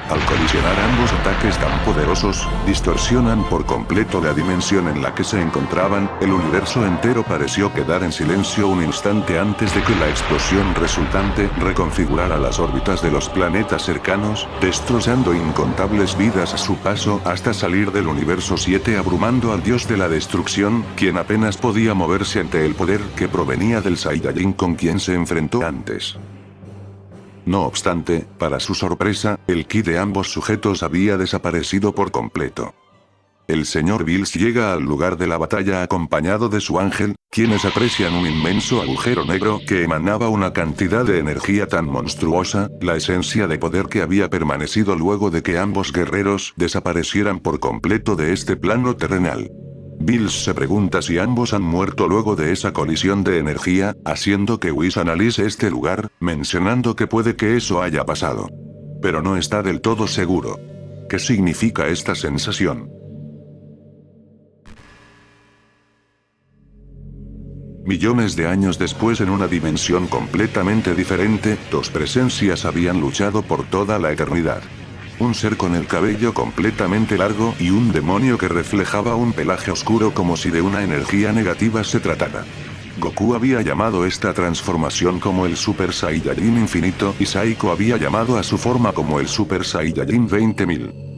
Al colisionar ambos ataques tan poderosos, distorsionan por completo la dimensión en la que se encontraban, el universo entero pareció quedar en silencio un instante antes de que la explosión resultante reconfigurara las órbitas de los planetas cercanos, destrozando incontables vidas a su paso hasta salir del universo 7 abrumando al dios de la destrucción, quien apenas podía moverse ante el poder que provenía del Saiyajin con quien se enfrentó antes. No obstante, para su sorpresa, el ki de ambos sujetos había desaparecido por completo. El señor Bills llega al lugar de la batalla acompañado de su ángel, quienes aprecian un inmenso agujero negro que emanaba una cantidad de energía tan monstruosa, la esencia de poder que había permanecido luego de que ambos guerreros desaparecieran por completo de este plano terrenal. Bills se pregunta si ambos han muerto luego de esa colisión de energía, haciendo que Whis analice este lugar, mencionando que puede que eso haya pasado. Pero no está del todo seguro. ¿Qué significa esta sensación? Millones de años después, en una dimensión completamente diferente, dos presencias habían luchado por toda la eternidad. Un ser con el cabello completamente largo y un demonio que reflejaba un pelaje oscuro como si de una energía negativa se tratara. Goku había llamado esta transformación como el Super Saiyajin Infinito y Saiko había llamado a su forma como el Super Saiyajin 20.000.